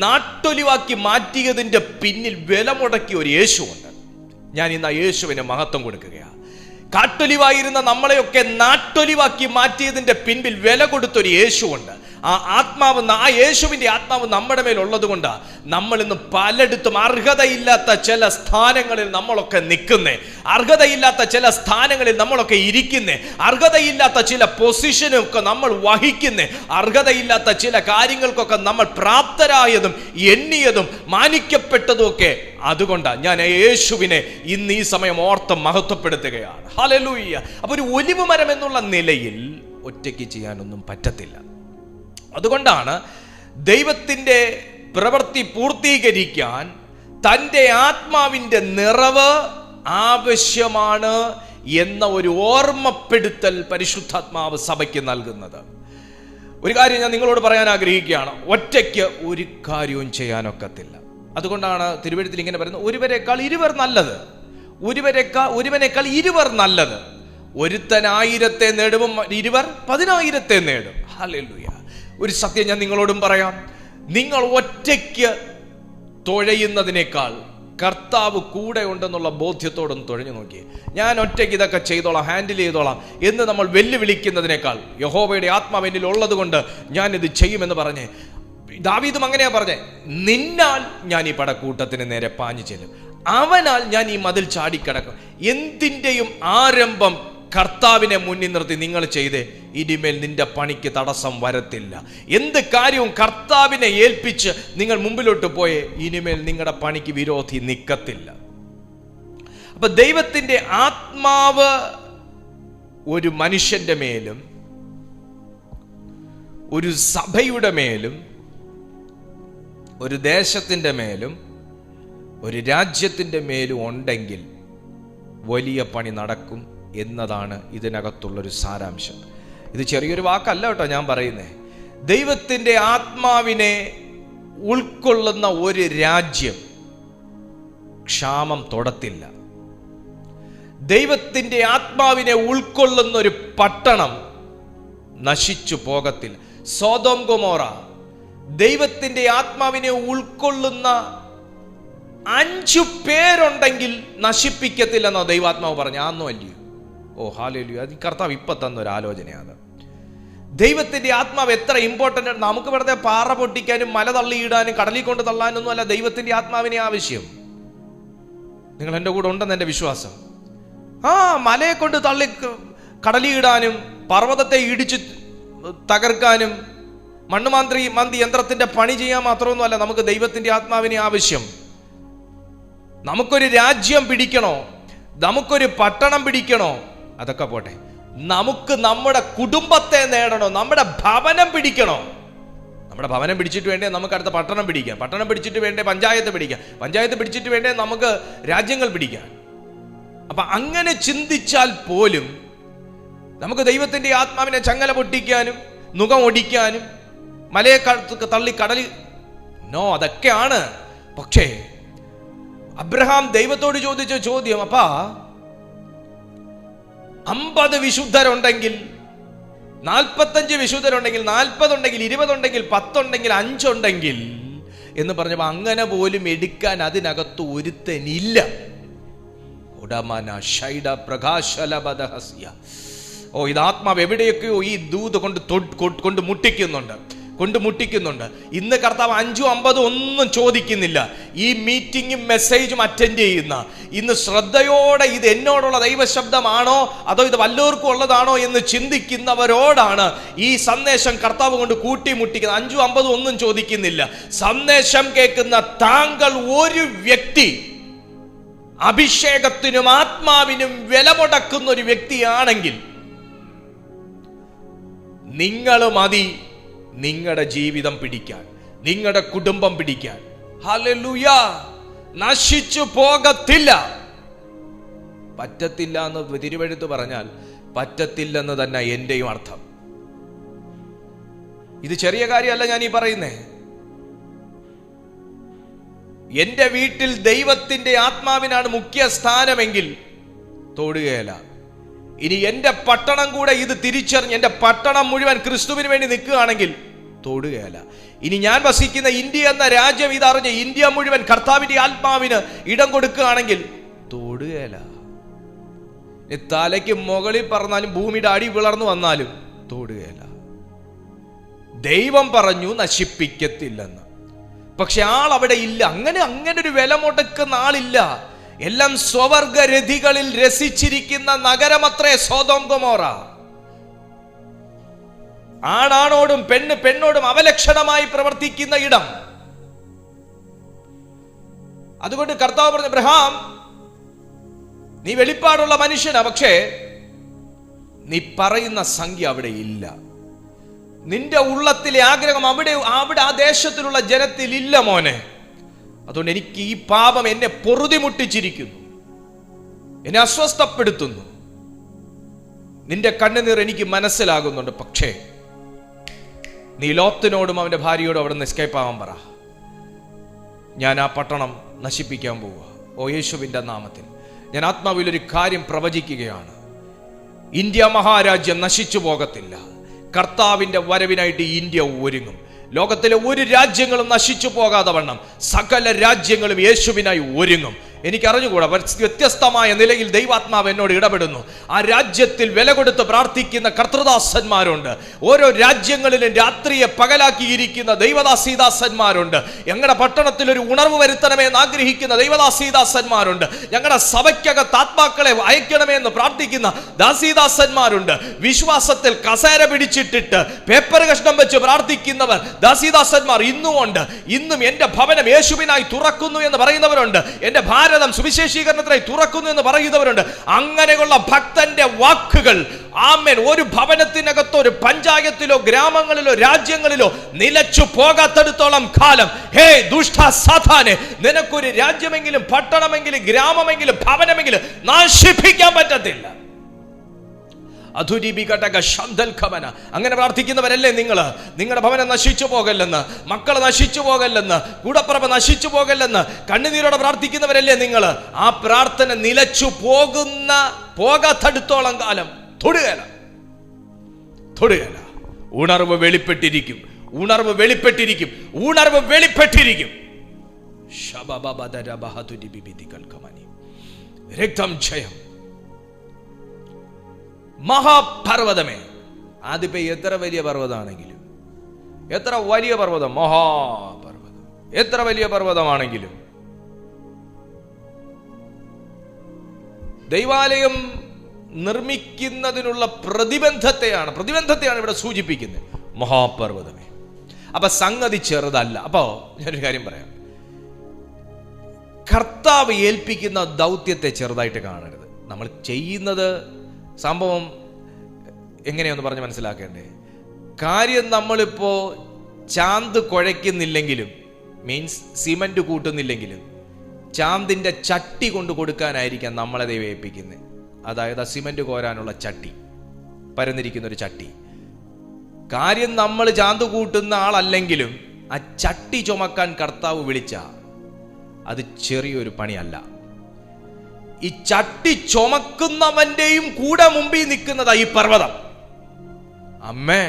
നാട്ടൊലിവാക്കി മാറ്റിയതിന്റെ പിന്നിൽ വില മുടക്കിയ ഒരു യേശുവുണ്ട്. ഞാൻ ഇന്ന് ആ യേശുവിന് മഹത്വം കൊടുക്കുകയാണ്. കാട്ടൊലിവായിരുന്ന നമ്മളെയൊക്കെ നാട്ടൊലിവാക്കി മാറ്റിയതിന്റെ പിൻപിൽ വില കൊടുത്തൊരു യേശുവുണ്ട്. ആ യേശുവിന്റെ ആത്മാവ് നമ്മുടെ മേലുള്ളത് കൊണ്ടാണ് നമ്മൾ ഇന്ന് പലയിടത്തും അർഹതയില്ലാത്ത ചില സ്ഥാനങ്ങളിൽ നമ്മളൊക്കെ നിൽക്കുന്നേ, അർഹതയില്ലാത്ത ചില സ്ഥാനങ്ങളിൽ നമ്മളൊക്കെ ഇരിക്കുന്നേ, അർഹതയില്ലാത്ത ചില പൊസിഷനൊക്കെ നമ്മൾ വഹിക്കുന്നേ, അർഹതയില്ലാത്ത ചില കാര്യങ്ങൾക്കൊക്കെ നമ്മൾ പ്രാപ്തരായതും എണ്ണിയതും മാനിക്കപ്പെട്ടതും ഒക്കെ അതുകൊണ്ടാണ് ഞാൻ യേശുവിനെ ഇന്ന് ഈ സമയം ഓർത്ത് മഹത്വപ്പെടുത്തുകയാണ്. ഹല്ലേലൂയ. അപ്പൊ ഒരു ഒലിവ് മരം എന്നുള്ള നിലയിൽ ഒറ്റയ്ക്ക് ചെയ്യാനൊന്നും പറ്റത്തില്ല. അതുകൊണ്ടാണ് ദൈവത്തിൻ്റെ പ്രവൃത്തി പൂർത്തീകരിക്കാൻ തൻ്റെ ആത്മാവിൻ്റെ നിറവ് ആവശ്യമാണ് എന്ന ഒരു ഓർമ്മപ്പെടുത്തൽ പരിശുദ്ധാത്മാവ് സഭയ്ക്ക് നൽകുന്നത്. ഒരു കാര്യം ഞാൻ നിങ്ങളോട് പറയാൻ ആഗ്രഹിക്കുകയാണ്. ഒറ്റയ്ക്ക് ഒരു കാര്യവും ചെയ്യാനൊക്കത്തില്ല. അതുകൊണ്ടാണ് തിരുവെഴുത്തിൽ ഇങ്ങനെ പറയുന്നത്, ഒരുവനേക്കാൾ ഇരുവർ നല്ലത്, ഒരുവനേക്കാൾ ഇരുവർ നല്ലത്. ഒരുത്തൻ 1000 നേടുമ്പോൾ ഇരുവർ 10,000 നേടും. ഹല്ലേലൂയ. ഒരു സത്യം ഞാൻ നിങ്ങളോടും പറയാം, നിങ്ങൾ ഒറ്റയ്ക്ക് തുഴയുന്നതിനേക്കാൾ കർത്താവ് കൂടെ ഉണ്ടെന്നുള്ള ബോധ്യത്തോടൊന്ന് തുഴഞ്ഞു നോക്കി. ഞാൻ ഒറ്റയ്ക്ക് ഇതൊക്കെ ചെയ്തോളാം, ഹാൻഡിൽ ചെയ്തോളാം എന്ന് നമ്മൾ വെല്ലുവിളിക്കുന്നതിനേക്കാൾ യഹോവയുടെ ആത്മാവ് എന്നിൽ ഉള്ളത് കൊണ്ട് ഞാൻ ഇത് ചെയ്യുമെന്ന് പറഞ്ഞ് ദാവീദും അങ്ങനെയാ പറഞ്ഞേ, നിന്നാൽ ഞാൻ ഈ പടക്കൂട്ടത്തിന് നേരെ പാഞ്ഞു ചെല്ലും, അവനാൽ ഞാൻ ഈ മതിൽ ചാടിക്കടക്കും. എന്തിൻ്റെയും ആരംഭം കർത്താവിനെ മുന്നിൽ നിർത്തി നിങ്ങൾ ചെയ്തേ, ഇനിമേൽ നിന്റെ പണിക്ക് തടസ്സം വരത്തില്ല. എന്ത് കാര്യവും കർത്താവിനെ ഏൽപ്പിച്ച് നിങ്ങൾ മുമ്പിലോട്ട് പോയേ, ഇനിമേൽ നിങ്ങളുടെ പണിക്ക് വിരോധി നിൽക്കത്തില്ല. അപ്പൊ ദൈവത്തിന്റെ ആത്മാവ് ഒരു മനുഷ്യന്റെ മേലും ഒരു സഭയുടെ മേലും ഒരു ദേശത്തിന്റെ മേലും ഒരു രാജ്യത്തിന്റെ മേലും ഉണ്ടെങ്കിൽ വലിയ പണി നടക്കും എന്നതാണ് ഇതിനകത്തുള്ളൊരു സാരാംശം. ഇത് ചെറിയൊരു വാക്കല്ല കേട്ടോ ഞാൻ പറയുന്നേ. ദൈവത്തിന്റെ ആത്മാവിനെ ഉൾക്കൊള്ളുന്ന ഒരു രാജ്യം ക്ഷാമം തൊടത്തില്ല. ദൈവത്തിന്റെ ആത്മാവിനെ ഉൾക്കൊള്ളുന്ന ഒരു പട്ടണം നശിച്ചു പോകത്തില്ല. സോദോം ഗൊമോറ ദൈവത്തിന്റെ ആത്മാവിനെ ഉൾക്കൊള്ളുന്ന 5 പേരുണ്ടെങ്കിൽ നശിപ്പിക്കത്തില്ലെന്നോ ദൈവാത്മാവ് പറഞ്ഞു. ആന്നോ അല്ലയോ? ഓ ഹല്ലേലൂയ. അത് കർത്താവ് ഇപ്പൊ തന്നൊരു ആലോചനയാണ്. ദൈവത്തിന്റെ ആത്മാവ് എത്ര ഇമ്പോർട്ടൻ്റ് ആണ്. നമുക്ക് വെറുതെ പാറ പൊട്ടിക്കാനും മല തള്ളിയിടാനും കടലിൽ കൊണ്ട് തള്ളാനൊന്നും അല്ല ദൈവത്തിന്റെ ആത്മാവിനെ ആവശ്യം. നിങ്ങൾ എൻ്റെ കൂടെ ഉണ്ടെന്ന് എൻ്റെ വിശ്വാസം. മലയെ കൊണ്ട് തള്ളി കടലിയിടാനും പർവ്വതത്തെ ഇടിച്ച് തകർക്കാനും മന്തി യന്ത്രത്തിന്റെ പണി ചെയ്യാൻ മാത്രമൊന്നുമല്ല നമുക്ക് ദൈവത്തിന്റെ ആത്മാവിനെ ആവശ്യം. നമുക്കൊരു രാജ്യം പിടിക്കണോ, നമുക്കൊരു പട്ടണം പിടിക്കണോ, അതൊക്കെ പോട്ടെ, നമുക്ക് നമ്മുടെ കുടുംബത്തെ നേടണോ, നമ്മുടെ ഭവനം പിടിക്കണോ. നമ്മുടെ ഭവനം പിടിച്ചിട്ട് വേണ്ടേ നമുക്ക് അടുത്ത പട്ടണം പിടിക്കാം, പട്ടണം പിടിച്ചിട്ട് വേണ്ടേ പഞ്ചായത്ത് പിടിക്കാം, പഞ്ചായത്ത് പിടിച്ചിട്ട് വേണ്ടേ നമുക്ക് രാജ്യങ്ങൾ പിടിക്കാം. അപ്പൊ അങ്ങനെ ചിന്തിച്ചാൽ പോലും നമുക്ക് ദൈവത്തിന്റെ ആത്മാവിനെ ചങ്ങല പൊട്ടിക്കാനും നുകം ഒടിക്കാനും മലയെ തള്ളി കടലിൽ അതൊക്കെയാണ്. പക്ഷേ അബ്രഹാം ദൈവത്തോട് ചോദിച്ച ചോദ്യം, അപ്പാ 50 വിശുദ്ധരുണ്ടെങ്കിൽ 45 വിശുദ്ധരുണ്ടെങ്കിൽ 40 ഉണ്ടെങ്കിൽ 20 ഉണ്ടെങ്കിൽ 10 ഉണ്ടെങ്കിൽ 5 ഉണ്ടെങ്കിൽ എന്ന് പറഞ്ഞപ്പോ അങ്ങനെ പോലും എടുക്കാൻ അതിനകത്ത് ഒരുത്തനില്ല. ഇത് ആത്മാവ് എവിടെയൊക്കെയോ ഈ ദൂത് കൊണ്ട് മുട്ടിക്കുന്നുണ്ട്. ഇന്ന് കർത്താവ് 5, 50 ഒന്നും ചോദിക്കുന്നില്ല. ഈ മീറ്റിംഗും മെസ്സേജും അറ്റൻഡ് ചെയ്യുന്ന ഇന്ന് ശ്രദ്ധയോടെ ഇത് എന്നോടുള്ള ദൈവശബ്ദമാണോ അതോ ഇത് വല്ലവർക്കും ഉള്ളതാണോ എന്ന് ചിന്തിക്കുന്നവരോടാണ് ഈ സന്ദേശം കർത്താവ് കൊണ്ട് കൂട്ടിമുട്ടിക്കുന്നത്. 5, 50 ഒന്നും ചോദിക്കുന്നില്ല. സന്ദേശം കേൾക്കുന്ന താങ്കൾ ഒരു വ്യക്തി അഭിഷേകത്തിനും ആത്മാവിനും വില മുടക്കുന്ന ഒരു വ്യക്തിയാണെങ്കിൽ നിങ്ങൾ മതി നിങ്ങളുടെ ജീവിതം പിടിക്കാൻ, നിങ്ങളുടെ കുടുംബം പിടിക്കാൻ. ഹല്ലേലൂയ. നശിച്ചു പോകത്തില്ല. പറ്റത്തില്ല എന്ന് തിരുവെഴുത്ത് പറഞ്ഞാൽ പറ്റത്തില്ലെന്ന് തന്നെ എന്റെയും അർത്ഥം. ഇത് ചെറിയ കാര്യമല്ല ഞാൻ ഈ പറയുന്നേ. എന്റെ വീട്ടിൽ ദൈവത്തിന്റെ ആത്മാവിനാണ് മുഖ്യ സ്ഥാനമെങ്കിൽ തൊടുകയില്ല. ഇനി എന്റെ പട്ടണം കൂടെ ഇത് തിരിച്ചറിഞ്ഞ് എന്റെ പട്ടണം മുഴുവൻ ക്രിസ്തുവിന് വേണ്ടി നിൽക്കുകയാണെങ്കിൽ തൊടുകയില്ല. ഇനി ഞാൻ വസിക്കുന്ന ഇന്ത്യ എന്ന രാജ്യം ഇതറിഞ്ഞ് ഇന്ത്യ മുഴുവൻ കർത്താവിന്റെ ആത്മാവിന് ഇടം കൊടുക്കുകയാണെങ്കിൽ തൊടുകയില്ല. തലയ്ക്ക് മുകളിൽ പറഞ്ഞാലും ഭൂമിയുടെ അടി വിളർന്നു വന്നാലും തൊടുകയില്ല. ദൈവം പറഞ്ഞു നശിപ്പിക്കത്തില്ലെന്ന്. പക്ഷെ ആൾ അവിടെ ഇല്ല. അങ്ങനെ ഒരു വില മുടക്കുന്ന ആളില്ല. എല്ലാം സ്വവർഗരതികളിൽ രസിച്ചിരിക്കുന്ന നഗരമത്രേ സോദോം ഗൊമോറ. ആണാണോടും പെണ്ണോടും അവലക്ഷണമായി പ്രവർത്തിക്കുന്ന ഇടം. അതുകൊണ്ട് കർത്താവ് പറഞ്ഞു, അബ്രഹാം നീ വെളിപ്പാടുള്ള മനുഷ്യനാ, പക്ഷേ നീ പറയുന്ന സംഖ്യ അവിടെ ഇല്ല. നിന്റെ ഉള്ളത്തിലെ ആഗ്രഹം അവിടെ ആ ദേശത്തിലുള്ള ജനത്തിൽ ഇല്ല മോനെ. അതുകൊണ്ട് എനിക്ക് ഈ പാപം എന്നെ പൊറുതിമുട്ടിച്ചിരിക്കുന്നു, എന്നെ അസ്വസ്ഥപ്പെടുത്തുന്നു. നിന്റെ കണ്ണുനീർ എനിക്ക് മനസ്സിലാകുന്നുണ്ട്. പക്ഷേ നീ ലോത്തിനോടും അവന്റെ ഭാര്യയോടും അവിടെ നിന്ന് എസ്കേപ്പ് ആവാൻ പറ. ഞാൻ ആ പട്ടണം നശിപ്പിക്കാൻ പോവുക. ഓ യേശുവിൻ്റെ നാമത്തിൽ ഞാൻ ആത്മാവിലൊരു കാര്യം പ്രവചിക്കുകയാണ്. ഇന്ത്യ മഹാരാജ്യം നശിച്ചു പോകത്തില്ല. കർത്താവിൻ്റെ വരവിനായിട്ട് ഇന്ത്യ ഒരുങ്ങും. ലോകത്തിലെ ഒരു രാജ്യങ്ങളും നശിച്ചു പോകാതെ വണ്ണം സകല രാജ്യങ്ങളും യേശുവിനായി ഒരുങ്ങും. എനിക്കറിഞ്ഞുകൂടാ, വ്യത്യസ്തമായ നിലയിൽ ദൈവാത്മാവ് എന്നോട് ഇടപെടുന്നു. ആ രാജ്യത്തിൽ വില കൊടുത്ത് പ്രാർത്ഥിക്കുന്ന കർത്തൃദാസന്മാരുണ്ട്. ഓരോ രാജ്യങ്ങളിലും രാത്രിയെ പകലാക്കിയിരിക്കുന്ന ദൈവദാസീദാസന്മാരുണ്ട്. ഞങ്ങളുടെ പട്ടണത്തിൽ ഒരു ഉണർവ് വരുത്തണമെന്ന് ആഗ്രഹിക്കുന്ന ദൈവദാസീദാസന്മാരുണ്ട്. ഞങ്ങളുടെ സഭയ്ക്കകത്ത് ആത്മാക്കളെ അയക്കണമെന്ന് പ്രാർത്ഥിക്കുന്ന ദാസീദാസന്മാരുണ്ട്. വിശ്വാസത്തിൽ കസേര പിടിച്ചിട്ടിട്ട് പേപ്പർ കഷ്ണം വെച്ച് പ്രാർത്ഥിക്കുന്നവർ ദാസീദാസന്മാർ ഇന്നുമുണ്ട്. ഇന്നും എൻ്റെ ഭവനം യേശുവിനായി തുറക്കുന്നു എന്ന് പറയുന്നവരുണ്ട്. എൻ്റെ ഭാരതം സുവിശേഷീകരണത്തിനായി തുറക്കുന്നു എന്ന് പറയുന്നവരുണ്ട്. അങ്ങനെയുള്ള ഭക്തന്റെ വാക്കുകൾ ആമേൻ ഒരു ഭവനത്തിനകത്തോ ഒരു പഞ്ചായത്തിലോ ഗ്രാമങ്ങളിലോ രാജ്യങ്ങളിലോ നിലച്ചു പോകാത്തടുത്തോളം കാലം, ഹേ ദുഷ്ട സാത്താനെ, നിനക്കൊരു രാജ്യമെങ്കിലും പട്ടണമെങ്കിലും ഗ്രാമമെങ്കിലും ഭവനമെങ്കിലും നശിപ്പിക്കാൻ പറ്റത്തില്ല. അങ്ങനെ പ്രാർത്ഥിക്കുന്നവരല്ലേ നിങ്ങൾ? നിങ്ങളുടെ ഭവനം നശിച്ചു പോകല്ലെന്ന്, മക്കൾ നശിച്ചു പോകല്ലെന്ന്, കൂടപ്പറപ്പ് നശിച്ചു പോകല്ലെന്ന് കണ്ണുനീരോടെ പ്രാർത്ഥിക്കുന്നവരല്ലേ നിങ്ങൾ? ആ പ്രാർത്ഥന നിലച്ചു പോകാത്തടുത്തോളം കാലം തൊടുകയില്ല. ഉണർവ് വെളിപ്പെട്ടിരിക്കും. രക്തം ജയം. മഹാപർവ്വതമേ, അതിപ്പോ എത്ര വലിയ പർവ്വതമാണെങ്കിലും, എത്ര വലിയ പർവ്വതം, മഹാപർവ്വതം എത്ര വലിയ പർവ്വതമാണെങ്കിലും, ദൈവാലയം നിർമ്മിക്കുന്നതിനുള്ള പ്രതിബന്ധത്തെയാണ് ഇവിടെ സൂചിപ്പിക്കുന്നത്. മഹാപർവ്വതമേ. അപ്പൊ സംഗതി ചെറുതല്ല. അപ്പോ ഞാനൊരു കാര്യം പറയാം, കർത്താവ് ഏൽപ്പിക്കുന്ന ദൗത്യത്തെ ചെറുതായിട്ട് കാണരുത്. നമ്മൾ ചെയ്യുന്നത് സംഭവം എങ്ങനെയൊന്ന് പറഞ്ഞ് മനസ്സിലാക്കേണ്ടേ? കാര്യം നമ്മളിപ്പോ ചാന്ത് കുഴയ്ക്കുന്നില്ലെങ്കിലും, മീൻസ് സിമന്റ് കൂട്ടുന്നില്ലെങ്കിലും, ചാന്തിന്റെ ചട്ടി കൊണ്ട് കൊടുക്കാനായിരിക്കാം നമ്മളെ ദൈവം ഏൽപ്പിക്കുന്നത്. അതായത് ആ സിമന്റ് കോരാനുള്ള ചട്ടി, പരന്നിരിക്കുന്ന ഒരു ചട്ടി. കാര്യം നമ്മൾ ചാന്ത് കൂട്ടുന്ന ആളല്ലെങ്കിലും ആ ചട്ടി ചുമക്കാൻ കർത്താവ് വിളിച്ച അത് ചെറിയൊരു പണിയല്ല. ഈ ചട്ടി ചുമക്കുന്നവന്റെയും കൂടെ മുമ്പിൽ നിൽക്കുന്നതാ ഈ പർവ്വതം. അമ്മേ,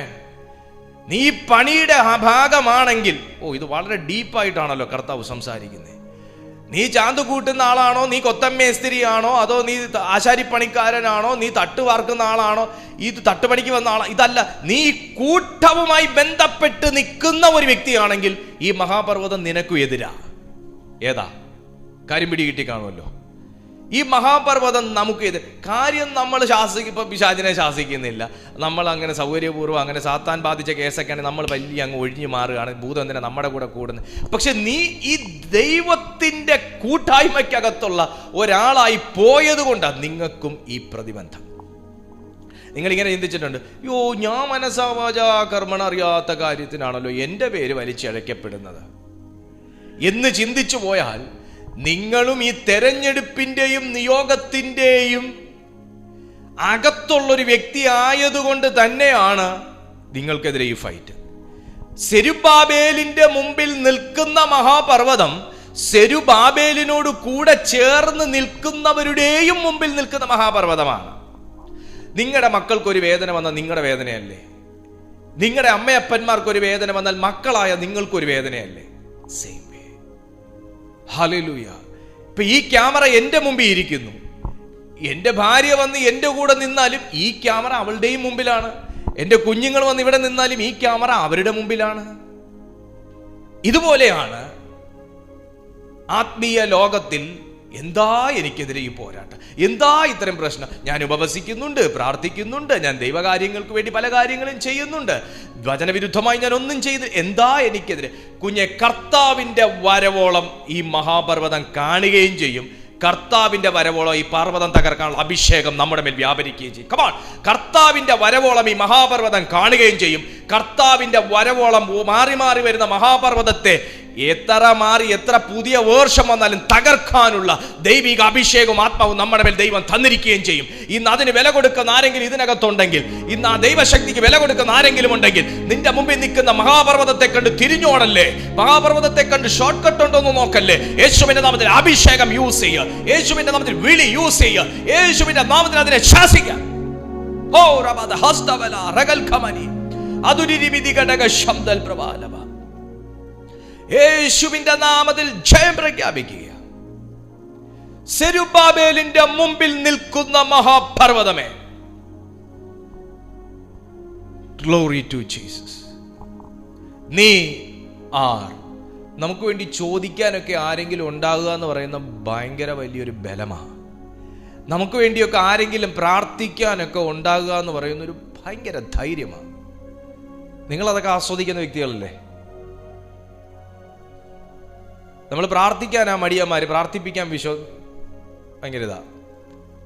നീ പണിയുടെ ആ ഭാഗമാണെങ്കിൽ, ഇത് വളരെ ഡീപ്പായിട്ടാണല്ലോ കർത്താവ് സംസാരിക്കുന്നത്. നീ ചാന്ത് കൂട്ടുന്ന ആളാണോ, നീ കൊത്തമ്മേസ്ത്രിയാണോ, അതോ നീ ആശാരിപ്പണിക്കാരനാണോ, നീ തട്ട് വാർക്കുന്ന ആളാണോ, ഇത് തട്ടുപണിക്ക് വന്ന ആളാ, ഇതല്ല. നീ കൂട്ടവുമായി ബന്ധപ്പെട്ട് നിൽക്കുന്ന ഒരു വ്യക്തിയാണെങ്കിൽ ഈ മഹാപർവ്വതം നിനക്കും എതിരാ. ഏതാ കാര്യം പിടി കിട്ടി കാണുമല്ലോ. ഈ മഹാപർവ്വതം നമുക്ക് കാര്യം നമ്മൾ ഇപ്പൊ പിശാചിനെ ശാസിക്കുന്നില്ല. നമ്മൾ അങ്ങനെ സൗകര്യപൂർവ്വം അങ്ങനെ സാത്താൻ ബാധിച്ച കേസൊക്കെയാണ് നമ്മൾ വലിയ അങ്ങ് ഒഴിഞ്ഞു മാറുകയാണ്. ഭൂതം എന്തിനാ നമ്മുടെ കൂടെ കൂടുന്നത്? പക്ഷെ നീ ഈ ദൈവത്തിന്റെ കൂട്ടായ്മയ്ക്കകത്തുള്ള ഒരാളായി പോയത് കൊണ്ടാണ് നിങ്ങൾക്കും ഈ പ്രതിബന്ധം. നിങ്ങളിങ്ങനെ ചിന്തിച്ചിട്ടുണ്ട്, ഞാൻ മനസാവാചാ കർമ്മണ അറിയാത്ത കാര്യത്തിനാണല്ലോ എൻ്റെ പേര് വലിച്ചഴക്കപ്പെടുന്നത് എന്ന് ചിന്തിച്ചു പോയാൽ നിങ്ങളും ഈ തെരഞ്ഞെടുപ്പിന്റെയും നിയോഗത്തിന്റെയും അകത്തുള്ളൊരു വ്യക്തി ആയതുകൊണ്ട് തന്നെയാണ് നിങ്ങൾക്കെതിരെ ഈ ഫൈറ്റ്. സെരുബാബേലിന്റെ മുമ്പിൽ നിൽക്കുന്ന മഹാപർവ്വതം സെരുബാബേലിനോട് കൂടെ ചേർന്ന് നിൽക്കുന്നവരുടെയും മുമ്പിൽ നിൽക്കുന്ന മഹാപർവ്വതമാണ്. നിങ്ങളുടെ മക്കൾക്കൊരു വേദന വന്നാൽ നിങ്ങളുടെ വേദനയല്ലേ? നിങ്ങളുടെ അമ്മയപ്പന്മാർക്കൊരു വേദന വന്നാൽ മക്കളായ നിങ്ങൾക്കൊരു വേദനയല്ലേ? Same way. ഹല്ലേലൂയ. ഇപ്പൊ ഈ ക്യാമറ എൻ്റെ മുമ്പിൽ ഇരിക്കുന്നു. എൻ്റെ ഭാര്യ വന്ന് എൻ്റെ കൂടെ നിന്നാലും ഈ ക്യാമറ അവളുടെയും മുമ്പിലാണ്. എൻ്റെ കുഞ്ഞുങ്ങൾ വന്ന് ഇവിടെ നിന്നാലും ഈ ക്യാമറ അവരുടെ മുമ്പിലാണ്. ഇതുപോലെയാണ് ആത്മീയ ലോകത്തിൽ. എന്താ എനിക്കെതിരെ ഈ പോരാട്ടം, എന്താ ഇത്തരം പ്രശ്നം? ഞാൻ ഉപവസിക്കുന്നുണ്ട്, പ്രാർത്ഥിക്കുന്നുണ്ട്, ഞാൻ ദൈവകാര്യങ്ങൾക്ക് വേണ്ടി പല കാര്യങ്ങളും ചെയ്യുന്നുണ്ട്, വചനവിരുദ്ധമായി ഞാൻ ഒന്നും ചെയ്ത്, എന്താ എനിക്കെതിരെ? കുഞ്ഞെ, കർത്താവിന്റെ വരവോളം ഈ മഹാപർവ്വതം കാണുകയും ചെയ്യും. കർത്താവിന്റെ വരവോളം ഈ പർവ്വതം തകർക്കാനുള്ള അഭിഷേകം നമ്മുടെ മേൽ വ്യാപരിക്കുകയും ചെയ്യും. കമാൺ, കർത്താവിന്റെ വരവോളം ഈ മഹാപർവ്വതം കാണുകയും ചെയ്യും. കർത്താവിന്റെ വരവോളം മാറി മാറി വരുന്ന മഹാപർവ്വതത്തെ എത്ര മാറി എത്ര പുതിയ വേർഷം വന്നാലും തകർക്കാനുള്ള ദൈവിക അഭിഷേകവും ആത്മാവും നമ്മുടെ മേൽ ദൈവം തന്നിരിക്കുകയും ചെയ്യും. ഇന്ന് അതിന് വില കൊടുക്കുന്ന ആരെങ്കിലും ഇതിനകത്തുണ്ടെങ്കിൽ, ഇന്ന് ആ ദൈവശക്തിക്ക് വില കൊടുക്കുന്ന ആരെങ്കിലും ഉണ്ടെങ്കിൽ, നിന്റെ മുമ്പിൽ നിൽക്കുന്ന മഹാപർവ്വതത്തെ കണ്ട് തിരിഞ്ഞോടല്ലേ, മഹാപർവ്വതത്തെ കണ്ട് ഷോർട്ട് കട്ട് ഉണ്ടോന്ന് നോക്കല്ലേ. യേശുവിന്റെ നാമത്തിൽ അഭിഷേകം യൂസ് ചെയ്യുക, യേശുവിന്റെ നാമത്തിൽ വിളി യൂസ് ചെയ്യുക, യേശുവിന്റെ നാമത്തിൽ അതിനെ ശാസിക്കുക. ഓ റബദ ഹസ്തവല റഗൽ ഖമനി അതുരിരിവിധി ഘടക ശബ്ദൽ പ്രവാലവ. യേശുവിന്റെ നാമത്തിൽ ജയം പ്രഖ്യാപിക്കുക. സെരുബ്ബാബേലിന്റെ മുമ്പിൽ നിൽക്കുന്ന മഹാപർവ്വതമേ, ഗ്ലോറി ടു ജീസസ്. നീ ആർ. നമുക്ക് വേണ്ടി ചോദിക്കാനൊക്കെ ആരെങ്കിലും ഉണ്ടാകുക എന്ന് പറയുന്ന ഭയങ്കര വലിയൊരു ബലമാണ്. നമുക്ക് വേണ്ടിയൊക്കെ ആരെങ്കിലും പ്രാർത്ഥിക്കാനൊക്കെ ഉണ്ടാകുക എന്ന് പറയുന്നൊരു ഭയങ്കര ധൈര്യമാണ്. നിങ്ങളതൊക്കെ ആസ്വദിക്കുന്ന വ്യക്തികളല്ലേ? നമ്മൾ പ്രാർത്ഥിക്കാനാ മടിയന്മാര്, പ്രാർത്ഥിപ്പിക്കാൻ ഭയങ്കര ഇതാ.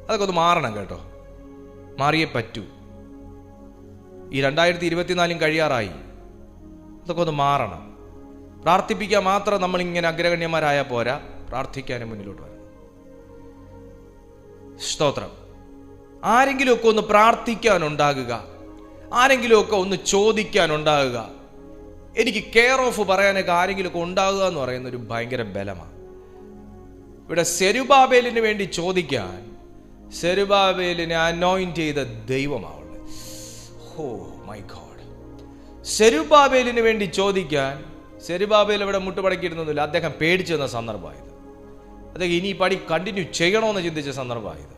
അതൊക്കെ ഒന്ന് മാറണം കേട്ടോ, മാറിയേ പറ്റൂ. ഈ 2024 കഴിയാറായി, അതൊക്കെ ഒന്ന് മാറണം. പ്രാർത്ഥിപ്പിക്കാൻ മാത്രം നമ്മളിങ്ങനെ അഗ്രഗണ്യന്മാരായാൽ പോരാ, പ്രാർത്ഥിക്കാനും മുന്നിലോട്ട് വരണം. സ്തോത്രം. ആരെങ്കിലുമൊക്കെ ഒന്ന് പ്രാർത്ഥിക്കാനുണ്ടാകുക, ആരെങ്കിലുമൊക്കെ ഒന്ന് ചോദിക്കാനുണ്ടാകുക, എനിക്ക് കെയർ ഓഫ് പറയാനൊക്കെ ആരെങ്കിലുമൊക്കെ ഉണ്ടാകുക എന്ന് പറയുന്ന ഒരു ഭയങ്കര ബലമാണ്. ഇവിടെ സെരുബ്ബാബേലിന് വേണ്ടി ചോദിക്കാൻ സെരുബ്ബാബേലിനെ അനോയിന്റ് ചെയ്ത ദൈവമാണ്. Oh my God. സെരുബ്ബാബേലിന് വേണ്ടി ചോദിക്കാൻ സെരുബ്ബാബേൽ ഇവിടെ മുട്ടുപടക്കിയിരുന്നില്ല. അദ്ദേഹം പേടിച്ചു വന്ന സന്ദർഭമായത്. അദ്ദേഹം ഇനി പടി കണ്ടിന്യൂ ചെയ്യണമെന്ന് ചിന്തിച്ച സന്ദർഭമായത്.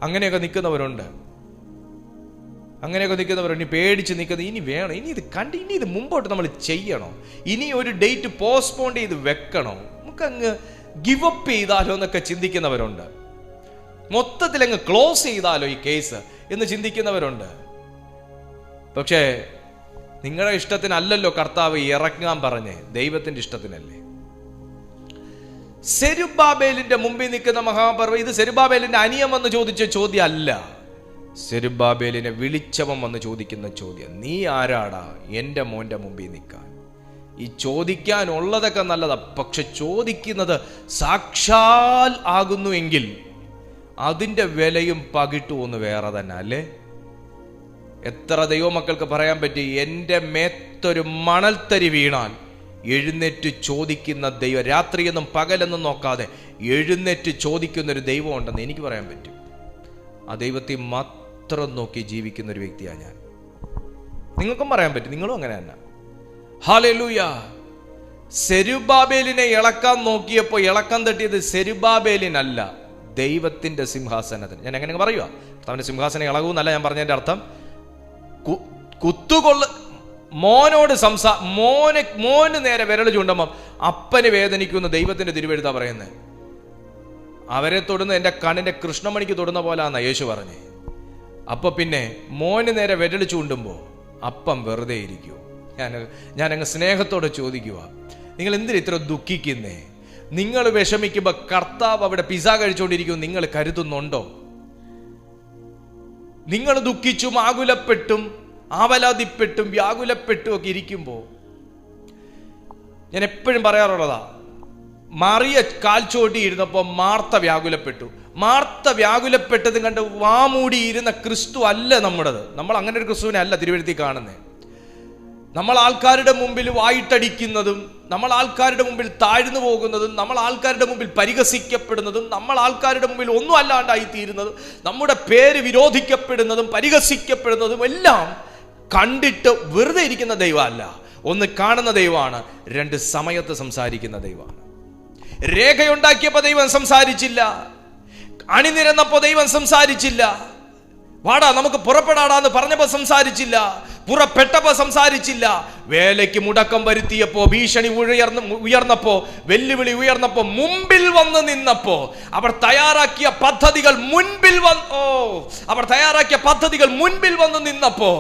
അങ്ങനെയൊക്കെ നിൽക്കുന്നവരുണ്ട്, ഇനി പേടിച്ച് നിൽക്കുന്നത്. ഇനി വേണം, ഇനി ഇത് മുമ്പോട്ട് നമ്മൾ ചെയ്യണോ, ഇനി ഒരു ഡേറ്റ് പോസ്റ്റ്പോൺ ചെയ്ത് വെക്കണോ, നമുക്കങ്ങ് ഗിവ് അപ്പ് ചെയ്താലോ എന്നൊക്കെ ചിന്തിക്കുന്നവരുണ്ട്. മൊത്തത്തിൽ അങ്ങ് ക്ലോസ് ചെയ്താലോ ഈ കേസ് എന്ന് ചിന്തിക്കുന്നവരുണ്ട്. പക്ഷേ നിങ്ങളുടെ ഇഷ്ടത്തിനല്ലല്ലോ കർത്താവ് ഇറങ്ങാൻ പറഞ്ഞേ, ദൈവത്തിന്റെ ഇഷ്ടത്തിനല്ലേ. സെരുബ്ബാബേലിന്റെ മുമ്പിൽ നിൽക്കുന്ന മഹാപർവ്വം, ഇത് സെരുബ്ബാബേലിന്റെ അനിയം വന്ന് ചോദിച്ച ചോദ്യം അല്ല, സെരുബ്ബാബേലിനെ വിളിച്ചവൻ വന്ന് ചോദിക്കുന്ന ചോദ്യം. നീ ആരാടാ എൻ്റെ മോന്റെ മുമ്പിൽ നിൽക്കാൻ? ഈ ചോദിക്കാനുള്ളതൊക്കെ നല്ലതാ, പക്ഷെ ചോദിക്കുന്നത് സാക്ഷാൽ ആകുന്നുവെങ്കിൽ അതിൻ്റെ വിലയും പകിട്ടും ഒന്ന് വേറെ തന്നെ അല്ലേ? എത്ര ദൈവമക്കൾക്ക് പറയാൻ പറ്റി, എൻ്റെ മേത്തൊരു മണൽത്തരി വീണാൽ എഴുന്നേറ്റ് ചോദിക്കുന്ന ദൈവം, രാത്രിയെന്നും പകലെന്നും നോക്കാതെ എഴുന്നേറ്റ് ചോദിക്കുന്നൊരു ദൈവം ഉണ്ടെന്ന് എനിക്ക് പറയാൻ പറ്റും. ആ ദൈവത്തെ മാത്രം നോക്കി ജീവിക്കുന്ന ഒരു വ്യക്തിയാണ് ഞാൻ. നിങ്ങൾക്കും പറയാൻ പറ്റും, നിങ്ങളും അങ്ങനെ തന്നെ. ഹല്ലേലൂയ. സെരുബ്ബാബേലിനെ ഇളക്കാൻ നോക്കിയപ്പോൾ ഇളക്കം തട്ടിയത് സെരുബ്ബാബേലിനല്ല, ദൈവത്തിന്റെ സിംഹാസനത്തിന്. ഞാൻ എങ്ങനെ പറയുക, അവന്റെ സിംഹാസനം ഇളകുമെന്നല്ല ഞാൻ പറഞ്ഞതിന്റെ അർത്ഥം. കുത്തുകൊള്ള മോനോട് മോന് നേരെ വിരൽ ചൂണ്ടുമ്പം അപ്പന് വേദനിക്കുന്ന ദൈവത്തിന്റെ തിരുവെഴുത്താ പറയുന്നത്. അവരെ തൊടുന്ന എൻ്റെ കണ്ണിന്റെ കൃഷ്ണമണിക്ക് തൊടുന്ന പോലാന്ന യേശു പറഞ്ഞേ. അപ്പൊ പിന്നെ മോന് നേരെ വിരൽ ചൂണ്ടുമ്പോ അപ്പം വെറുതെ ഇരിക്കൂ? ഞാനങ്ങ് സ്നേഹത്തോടെ ചോദിക്കുക, നിങ്ങൾ എന്തിനാ ഇത്ര ദുഃഖിക്കുന്നേ? നിങ്ങൾ വിഷമിക്കുമ്പോ കർത്താവ് അവിടെ പിസ്സ കഴിച്ചുകൊണ്ടിരിക്കും, നിങ്ങൾ കരുതുന്നുണ്ടോ? നിങ്ങൾ ദുഃഖിച്ചും ആകുലപ്പെട്ടും ആവലാതിപ്പെട്ടും വ്യാകുലപ്പെട്ടും ഒക്കെ ഇരിക്കുമ്പോൾ ഞാൻ എപ്പോഴും പറയാറുള്ളതാ, മറിയ കാൽച്ചോട്ടി ഇരുന്നപ്പോൾ മാർത്ത വ്യാകുലപ്പെട്ടു. മാർത്ത വ്യാകുലപ്പെട്ടതും കണ്ട് വാമൂടിയിരുന്ന ക്രിസ്തു അല്ല നമ്മുടേത്. നമ്മൾ അങ്ങനെ ഒരു ക്രിസ്തുവിനെ അല്ല തിരുവഴുത്തി കാണുന്നത്. നമ്മൾ ആൾക്കാരുടെ മുമ്പിൽ വായിട്ടടിക്കുന്നതും, നമ്മൾ ആൾക്കാരുടെ മുമ്പിൽ താഴ്ന്നു പോകുന്നതും, നമ്മൾ ആൾക്കാരുടെ മുമ്പിൽ പരിഹസിക്കപ്പെടുന്നതും, നമ്മൾ ആൾക്കാരുടെ മുമ്പിൽ ഒന്നും അല്ലാണ്ടായി തീരുന്നതും, നമ്മുടെ പേര് വിരോധിക്കപ്പെടുന്നതും പരിഹസിക്കപ്പെടുന്നതും എല്ലാം കണ്ടിട്ട് വെറുതെ ഇരിക്കുന്ന ദൈവമല്ല, ഒന്ന് കാണുന്ന ദൈവമാണ്, രണ്ട് സമയത്ത് സംസാരിക്കുന്ന ദൈവമാണ്. രേഖയുണ്ടാക്കിയപ്പോ ദൈവം സംസാരിച്ചില്ല, അണിനിരന്നപ്പോ ദൈവം സംസാരിച്ചില്ല, വാടാ നമുക്ക് പുറപ്പെടാടാന്ന് പറഞ്ഞപ്പോ സംസാരിച്ചില്ല, പുറപ്പെട്ടപ്പോ സംസാരിച്ചില്ല, വേലയ്ക്ക് മുടക്കം വരുത്തിയപ്പോ, ഭീഷണി ഉയർന്നപ്പോ, വെല്ലുവിളി ഉയർന്നപ്പോ, മുമ്പിൽ വന്ന് നിന്നപ്പോ, അവർ തയ്യാറാക്കിയ പദ്ധതികൾ മുൻപിൽ വന്ന് നിന്നപ്പോ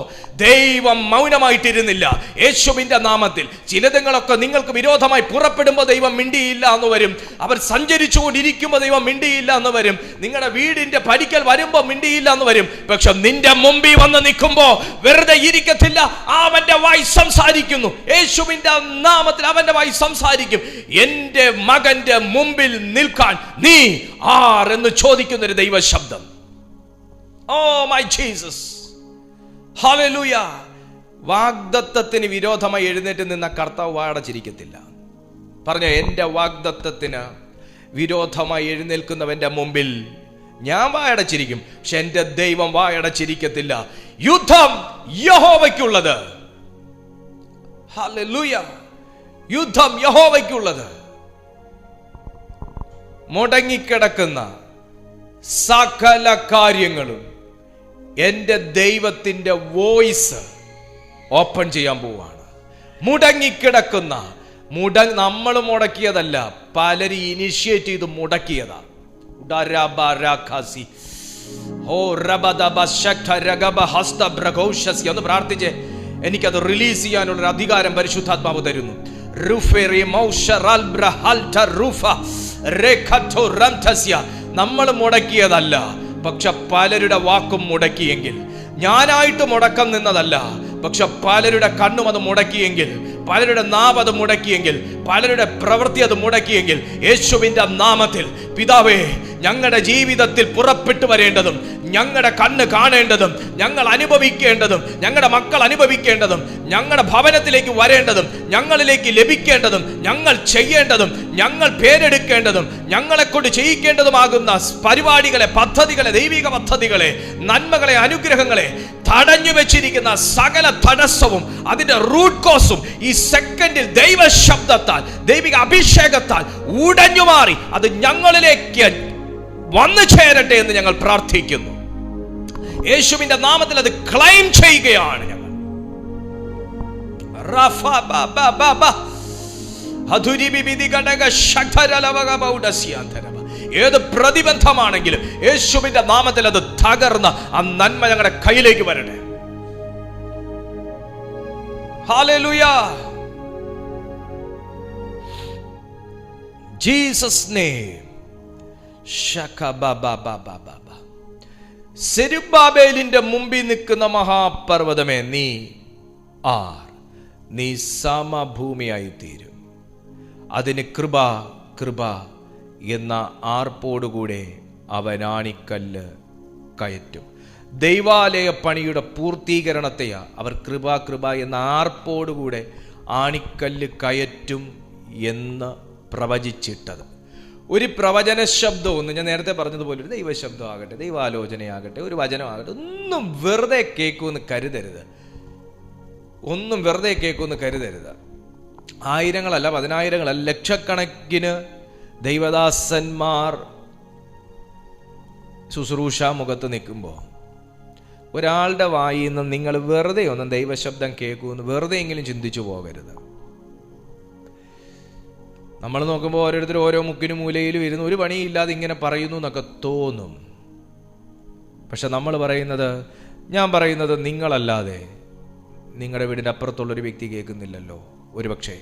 ദൈവം മൗനമായിട്ടിരുന്നില്ല. യേശുവിന്റെ നാമത്തിൽ ചിലതുങ്ങളൊക്കെ നിങ്ങൾക്ക് വിരോധമായി പുറപ്പെടുമ്പോൾ ദൈവം മിണ്ടിയില്ല എന്ന് വരും. അവർ സഞ്ചരിച്ചുകൊണ്ടിരിക്കുമ്പോൾ ദൈവം മിണ്ടിയില്ല എന്ന് വരും. നിങ്ങളുടെ വീടിന്റെ പടിക്കൽ വരുമ്പോൾ മിണ്ടിയില്ല എന്ന് വരും. പക്ഷെ നിന്റെ മുമ്പിൽ വന്ന് നിൽക്കുമ്പോ വെറുതെ ഇരിക്കുന്ന ചിരിക്കത്തില്ല. അവന്റെ വായി സംസാരിക്കുന്നു. യേശുവിന്റെ നാമത്തിൽ അവന്റെ വായി സംസാരിക്കും. എന്റെ മകന്റെ മുമ്പിൽ നിൽക്കാൻ നീ ആർ എന്ന് ചോദിക്കുന്നൊരു ദൈവ ശബ്ദം. Oh my Jesus, hallelujah. വാഗ്ദത്തത്തിന് വിരോധമായി എഴുന്നേറ്റ് നിന്ന കർത്താവ് വായടച്ചിരിക്കത്തില്ല. പറഞ്ഞ, എന്റെ വാഗ്ദത്തത്തിന് വിരോധമായി എഴുന്നേൽക്കുന്നവന്റെ മുമ്പിൽ ഞാൻ വായടച്ചിരിക്കും, പക്ഷെ എന്റെ ദൈവം വായടച്ചിരിക്കത്തില്ല. യുദ്ധം യഹോവയ്ക്കുള്ളത്. ഹല്ലേലൂയ. യുദ്ധം യഹോവയ്ക്കുള്ളത്. മുടങ്ങിക്കിടക്കുന്ന സകല കാര്യങ്ങളും എന്റെ ദൈവത്തിന്റെ വോയിസ് ഓപ്പൺ ചെയ്യാൻ പോവാണ്. മുടങ്ങിക്കിടക്കുന്ന നമ്മൾ മുടക്കിയതല്ല, പലരും ഇനിഷ്യേറ്റ് ചെയ്ത് മുടക്കിയതാ. ഒന്ന് പ്രാർത്ഥിച്ച് എനിക്കത് റിലീസ് ചെയ്യാനുള്ള അധികാരം പരിശുദ്ധാത്മാവ് തരുന്നു. നമ്മൾ മുടക്കിയതല്ല, പക്ഷെ പലരുടെ വാക്കും മുടക്കിയെങ്കിൽ, ഞാനായിട്ട് മുടക്കം നിന്നതല്ല, പക്ഷെ പലരുടെ കണ്ണും അത് മുടക്കിയെങ്കിൽ, പലരുടെ നാവ് അത് മുടക്കിയെങ്കിൽ, പലരുടെ പ്രവൃത്തി അത് മുടക്കിയെങ്കിൽ, യേശുവിന്റെ നാമത്തിൽ പിതാവേ, ഞങ്ങളുടെ ജീവിതത്തിൽ പുറപ്പെട്ടു വരേണ്ടതും, ഞങ്ങളുടെ കണ്ണ് കാണേണ്ടതും, ഞങ്ങൾ അനുഭവിക്കേണ്ടതും, ഞങ്ങളുടെ മക്കൾ അനുഭവിക്കേണ്ടതും, ഞങ്ങളുടെ ഭവനത്തിലേക്ക് വരേണ്ടതും, ഞങ്ങളിലേക്ക് ലഭിക്കേണ്ടതും, ഞങ്ങൾ ചെയ്യേണ്ടതും, ഞങ്ങൾ പേരെടുക്കേണ്ടതും, ഞങ്ങളെ കൊണ്ട് ചെയ്യിക്കേണ്ടതുമാകുന്ന പരിപാടികളെ, പദ്ധതികളെ, ദൈവിക പദ്ധതികളെ, നന്മകളെ, അനുഗ്രഹങ്ങളെ തടഞ്ഞു വെച്ചിരിക്കുന്ന സകല തടസ്സവും അതിന്റെ റൂട്ട് കോസും ഈ സെക്കൻഡിൽ ദൈവ ശബ്ദത്താൽ, ദൈവിക അഭിഷേകത്താൽ ഉടഞ്ഞു മാറി അത് ഞങ്ങളിലേക്ക് വന്നു ചേരട്ടെ എന്ന് ഞങ്ങൾ പ്രാർത്ഥിക്കുന്നു. യേശുവിന്റെ നാമത്തിൽ അത് ക്ലെയിം ചെയ്യുകയാണ് ഞങ്ങൾ. ഏത് പ്രതിബന്ധമാണെങ്കിലും യേശുവിന്റെ നാമത്തിൽ അത് തകർന്ന് ആ നന്മ ഞങ്ങളുടെ കയ്യിലേക്ക് വരട്ടെ. ഹല്ലേലൂയ. Jesus name. സെരുബ്ബാബേലിന്റെ മുമ്പിൽ നിൽക്കുന്ന മഹാപർവ്വതമേ, നീ ആർ? നീ സമഭൂമിയായി തീരും. അതിന് കൃപ കൃപ എന്ന ആർപ്പോടുകൂടെ അവനാണിക്കല്ല് കയറ്റും. ദൈവാലയ പണിയുടെ പൂർത്തീകരണത്തെയാ അവർ കൃപ കൃപ എന്ന ആർപ്പോടുകൂടെ ആണിക്കല്ല് കയറ്റും എന്ന് പ്രവചിച്ചിട്ടത്. ഒരു പ്രവചന ശബ്ദമൊന്നും, ഞാൻ നേരത്തെ പറഞ്ഞതുപോലെ ഒരു ദൈവശബ്ദമാകട്ടെ, ദൈവാലോചനയാകട്ടെ, ഒരു വചനമാകട്ടെ, ഒന്നും വെറുതെ കേൾക്കുമെന്ന് കരുതരുത്. ഒന്നും വെറുതെ കേൾക്കുമെന്ന് കരുതരുത്. ആയിരങ്ങളല്ല, പതിനായിരങ്ങളല്ല, ലക്ഷക്കണക്കിന് ദൈവദാസന്മാർ ശുശ്രൂഷ മുഖത്ത് നിൽക്കുമ്പോൾ ഒരാളുടെ വായിൽ നിന്ന് നിങ്ങൾ വെറുതെ ഒന്നും ദൈവശബ്ദം കേൾക്കുമെന്ന് വെറുതെ എങ്കിലും ചിന്തിച്ചു പോകരുത്. നമ്മൾ നോക്കുമ്പോൾ ഓരോരുത്തർ ഓരോ മുക്കിനും മൂലയിലും ഇരുന്ന് ഒരു പണിയില്ലാതെ ഇങ്ങനെ പറയുന്നു എന്നൊക്കെ തോന്നും. പക്ഷെ നമ്മൾ പറയുന്നത്, ഞാൻ പറയുന്നത് നിങ്ങളല്ലാതെ നിങ്ങളുടെ വീടിൻ്റെ അപ്പുറത്തുള്ളൊരു വ്യക്തി കേൾക്കുന്നില്ലല്ലോ ഒരുപക്ഷെ.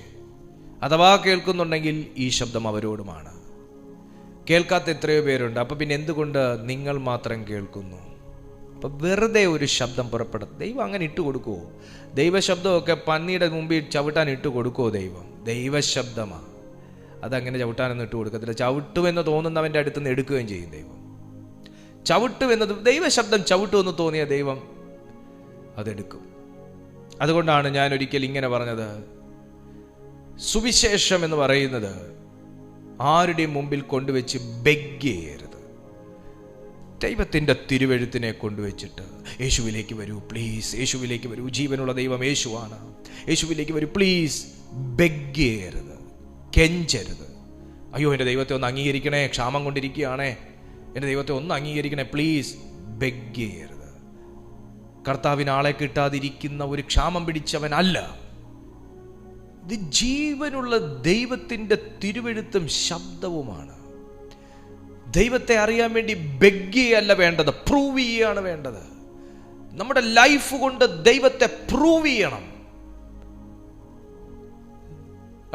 അഥവാ കേൾക്കുന്നുണ്ടെങ്കിൽ ഈ ശബ്ദം അവരോടുമാണ്. കേൾക്കാത്ത എത്രയോ പേരുണ്ട്. അപ്പം പിന്നെ എന്തുകൊണ്ട് നിങ്ങൾ മാത്രം കേൾക്കുന്നു? അപ്പം വെറുതെ ഒരു ശബ്ദം പുറപ്പെടും. ദൈവം അങ്ങനെ ഇട്ട് കൊടുക്കുമോ? ദൈവശബ്ദമൊക്കെ പന്നിയുടെ മുമ്പിൽ ചവിട്ടാൻ ഇട്ട് കൊടുക്കുമോ ദൈവം? ദൈവശബ്ദമാണ്, അതങ്ങനെ ചവിട്ടാനൊന്നും ഇട്ട് കൊടുക്കത്തില്ല. ചവിട്ടുമെന്ന് തോന്നുന്നവൻ്റെ അടുത്ത് നിന്ന് എടുക്കുകയും ചെയ്യും ദൈവം. ചവിട്ടുമെന്നത് ദൈവശബ്ദം ചവിട്ടുമെന്ന് തോന്നിയ ദൈവം അതെടുക്കും. അതുകൊണ്ടാണ് ഞാൻ ഒരിക്കൽ ഇങ്ങനെ പറഞ്ഞത്, സുവിശേഷം എന്ന് പറയുന്നത് ആരുടെയും മുമ്പിൽ കൊണ്ടുവച്ച് ബെഗ് ചെയ്യരുത്. ദൈവത്തിൻ്റെ തിരുവെഴുത്തിനെ കൊണ്ടുവച്ചിട്ട് യേശുവിലേക്ക് വരൂ പ്ലീസ്, യേശുവിലേക്ക് വരൂ, ജീവനുള്ള ദൈവം യേശുവാണ്, യേശുവിലേക്ക് വരൂ പ്ലീസ്. ബെഗ് ചെയ്യരുത്, കെഞ്ചരുത്. അയ്യോ എൻ്റെ ദൈവത്തെ ഒന്ന് അംഗീകരിക്കണേ, ക്ഷാമം കൊണ്ടിരിക്കുകയാണേ, എൻ്റെ ദൈവത്തെ ഒന്ന് അംഗീകരിക്കണേ പ്ലീസ്. ബെഗ് ചെയ്യരുത്. കർത്താവിന് ആളെ കിട്ടാതിരിക്കുന്ന ഒരു ക്ഷാമം പിടിച്ചവനല്ല. ഇത് ജീവനുള്ള ദൈവത്തിൻ്റെ തിരുവെഴുത്തും ശബ്ദവുമാണ്. ദൈവത്തെ അറിയാൻ വേണ്ടി ബെഗ് ചെയ്യല്ല വേണ്ടത്, പ്രൂവ് ചെയ്യാണ് വേണ്ടത്. നമ്മുടെ ലൈഫ് കൊണ്ട് ദൈവത്തെ പ്രൂവ് ചെയ്യണം.